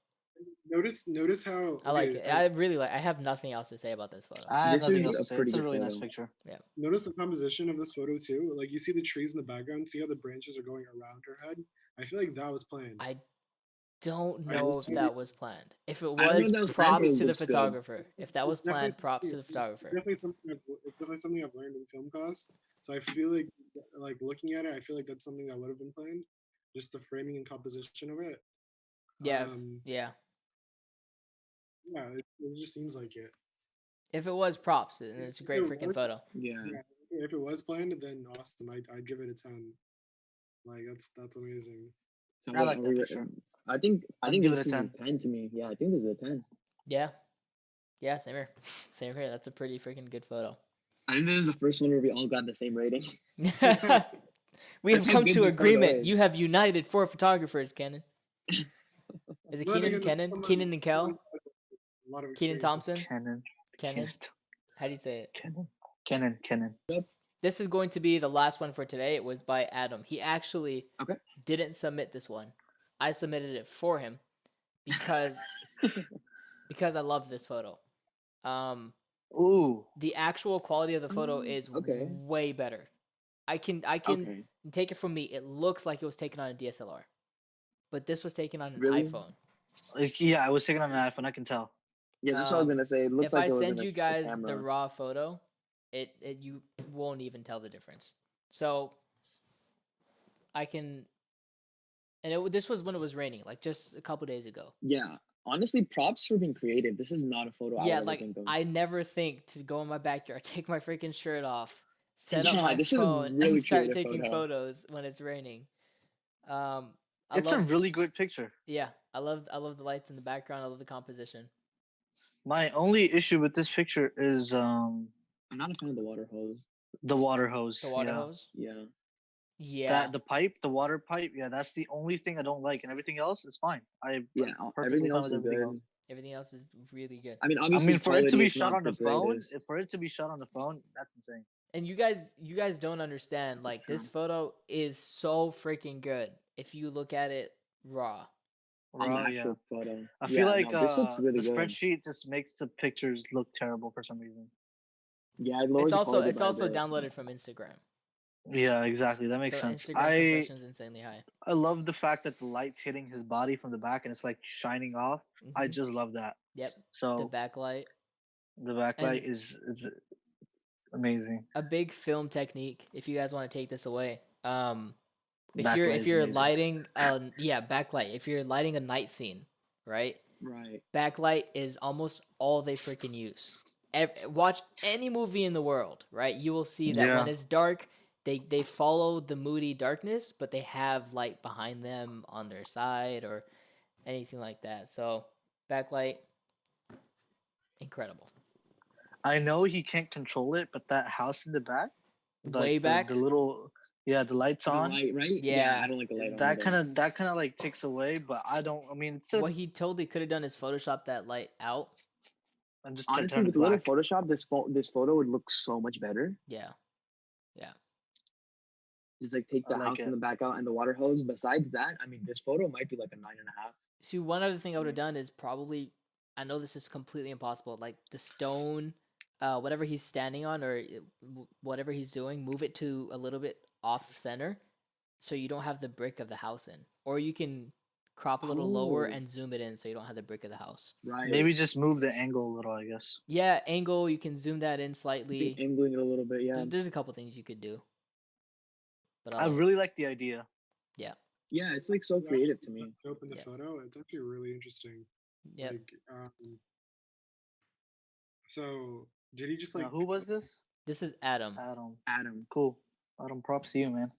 Notice how I like okay, it. I really like. I have nothing else to say about this photo. I have This nothing is else a to say. pretty It's a good really nice photo. picture. notice the composition of this photo too. Like you see the trees in the background. See how the branches are going around her head. I feel like that was planned. I don't I know just- if that was planned. If it I don't know was, if that was planned, but props it to the looks good. photographer. If that was It's definitely planned, props to the something- photographer. It's definitely something I've learned in film class. So I feel like looking at it, I feel like that's something that would have been planned. Just the framing and composition of it. Yeah, Yeah, it just seems like it. If it was props, and it's a great freaking photo. Yeah. Yeah, if it was planned, then awesome. I'd give it a 10. Like that's amazing. So I what like are that we- picture. I think I'd give it this a is 10. 10 to me. Yeah, I think this is a 10. Yeah, yeah, same here. Same here. That's a pretty freaking good photo. I think this is the first one where we all got the same rating. We have That's how come good to this photo agreement. is. You have united 4 photographers, Kenan. Is it Well, then again, Kenan? Keenan and Kel? A lot of Keenan experiences. Thompson? Kenan. Kenan? How do you say it? Kenan. This is going to be the last one for today. It was by Adam. He actually Okay. didn't submit this one. I submitted it for him because I love this photo. Ooh. The actual quality of the photo is okay. way better. I can Okay. take it from me. It looks like it was taken on a DSLR, but this was taken on an Really? iPhone. Like, yeah, I was taking on an iPhone. I can tell. Yeah, that's what I was gonna say. It looked If like I it was in send you a guys the camera. raw photo, it you won't even tell the difference. So I can, and this was when it was raining, like just a couple days ago. Yeah. Honestly, props for being creative. This is not a photo I would Yeah, ever like think of. I never think to go in my backyard, take my freaking shirt off, set up Yeah, my this is a phone, and really start creative taking photo. photos when it's raining. I It's a love, really good picture. yeah, I love the lights in the background. I love the composition. My only issue with this picture is I'm not a fan of the water hose. the water hose. The water Yeah, hose. Yeah. Yeah, the pipe, the water pipe. Yeah, that's the only thing I don't like, and everything else is fine. I'm Yeah. perfectly Everything fine else with is everything else. good. everything else is really good. I mean, I obviously, mean, for it to quality be is shot not on the the phone, greatest. for it to be shot on the phone, that's insane. And you guys don't understand. Like True. this photo is so freaking good if you look at it raw. On the Raw, yeah. actual photo. I Yeah, feel like no, this looks really the good. spreadsheet just makes the pictures look terrible for some reason. Yeah, it lowers the quality It's by a also bit. downloaded from Instagram. Yeah, exactly. That makes So sense. Instagram compression is insanely high. I love the fact that the light's hitting his body from the back and it's like shining off. I Mhm. just love that. Yep. The So backlight. the backlight And is amazing. a big film technique, if you guys want to take this away. Backlight If is you're amazing. lighting backlight. If you're lighting a night scene, right? Right. Backlight is almost all they freaking use. Watch any movie in the world, right? You will see that when Yeah. it's dark, they follow the moody darkness, but they have light behind them on their side or anything like that. So backlight, incredible. I know he can't control it, but that house in the back, Way like back, the little the lights The on. light, right? yeah. I don't like the light on That either. kind of like takes away, but I don't. I mean, it's What he totally could have done is Photoshop that light out. I'm just Honestly, turn it with a little black. Photoshop, this photo would look so much better. Yeah, yeah. Just like take I the like house in it. the back out and the water hose. Besides that, I mean, this photo might be like a 9.5. See, one other thing I would have done is probably, I know this is completely impossible, like the stone, whatever he's standing on or whatever he's doing, move it to a little bit off center so you don't have the brick of the house in. Or you can crop a little lower Oh, and zoom it in so you don't have the brick of the house. right. Maybe just move the angle a little, I guess. Yeah, angle, you can zoom that in I think slightly. angling it a little bit. Yeah. There's a couple things you could do. But I really like the idea. yeah. Yeah, it's like so creative to me. To open the Yeah. photo, it's actually really interesting. Yep. Like, so did he just like? Now, who was this? This is Adam. Adam. Adam. Cool. Adam, props to you, man.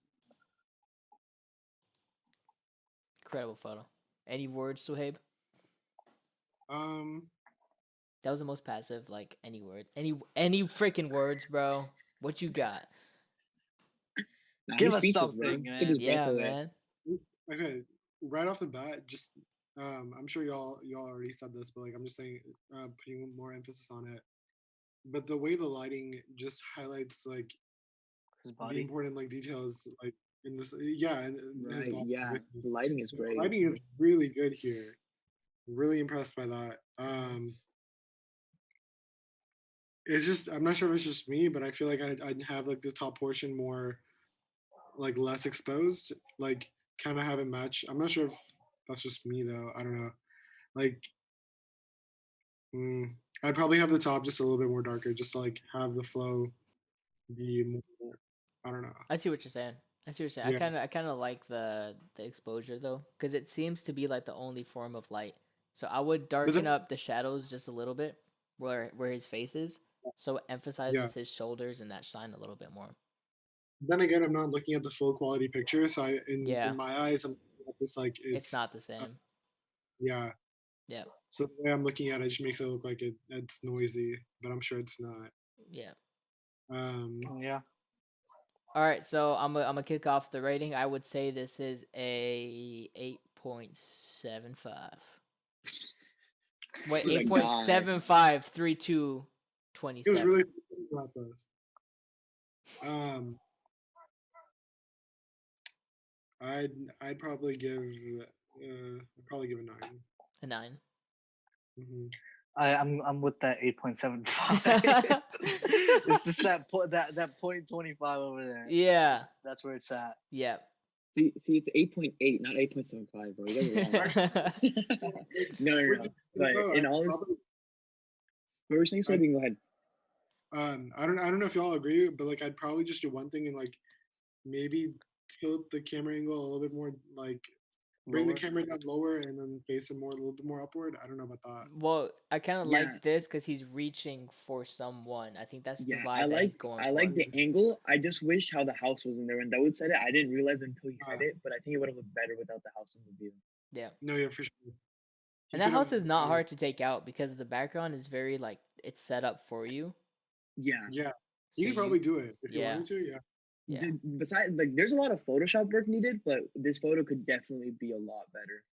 Incredible photo. Any words, Suhaib? That was the most passive, like any word. Any freaking words, bro. What you got? Nah, Give he's us speechless, bro. something, Took man. his breath Yeah, away. man. Okay, right off the bat, just I'm sure y'all already said this, but like I'm just saying, putting more emphasis on it. But the way the lighting just highlights like His the body. important like details, like in this, yeah, in his Right. body. Yeah. The lighting is The great. lighting is really good here. Really impressed by that. It's just I'm not sure if it's just me, but I feel like I'd have like the top portion more like less exposed, like kind of have it match. I'm not sure if that's just me though. I don't know. Like, I'd probably have the top just a little bit more darker, just to like have the flow be more. I don't know. I see what you're saying. I Yeah. kind of like the exposure though, because it seems to be like the only form of light. So I would darken up the shadows just a little bit, where his face is, so it Yeah. emphasizes his shoulders and that shine a little bit more. Then again, I'm not looking at the full quality picture, so Yeah. in my eyes, I'm looking at this like It's not the same. Yeah. Yeah. So the way I'm looking at it just makes it look like it's noisy, but I'm sure it's not. Yeah. Yeah. All right, so I'm gonna kick off the rating. I would say this is a 8.75. Wait, Oh my 8.75, 3 2 He was 27. really thinking about this. I'd probably give a 9. A 9. Mm-hmm. I'm with that 8.75. It's just that point 25 over there. Yeah. That's where it's at. Yeah. See, it's 8.8, not 8.75, bro. You guys are wrong. No. But in all this, what were you saying? So go ahead. I don't know if y'all agree, but like I'd probably just do one thing and like maybe tilt the camera angle a little bit more, like bring the camera down lower and then face it more a little bit more upward. I don't know about that. Well, I kind of Yeah. like this because he's reaching for someone. I think that's the Yeah, vibe that he's going I for. like the angle. I just wish how the house was in there. When Dawood said it, I didn't realize until he said it, but I think it would have looked better without the house in the view. Yeah. No, yeah, for sure. And that house is not hard to take out because the background is very like it's set up for you. Yeah. Yeah, So you could probably do it if you yeah. wanted to. Yeah. Yeah. Besides, like, there's a lot of Photoshop work needed, but this photo could definitely be a lot better.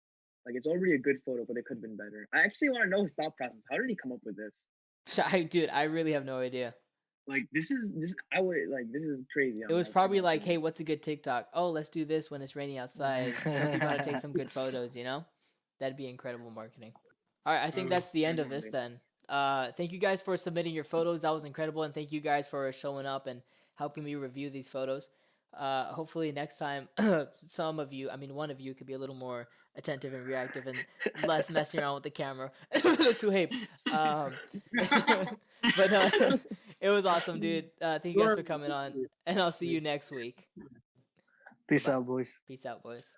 Like, it's already a good photo, but it could have been better. I actually want to know his thought process. How did he come up with this? Dude, I really have no idea. Like, this is crazy. It was probably like, hey, what's a good TikTok? Oh, let's do this when it's raining outside. Show people how to take some good photos, you know? That'd be incredible marketing. All right, I think that's the end of this then. Thank you guys for submitting your photos. That was incredible. And thank you guys for showing up and helping me review these photos. Hopefully next time, one of you could be a little more attentive and reactive and less messing around with the camera. Suhaib. But it was awesome, dude. Thank you guys for coming on, and I'll see you next week. Peace out, boys. Peace out, boys.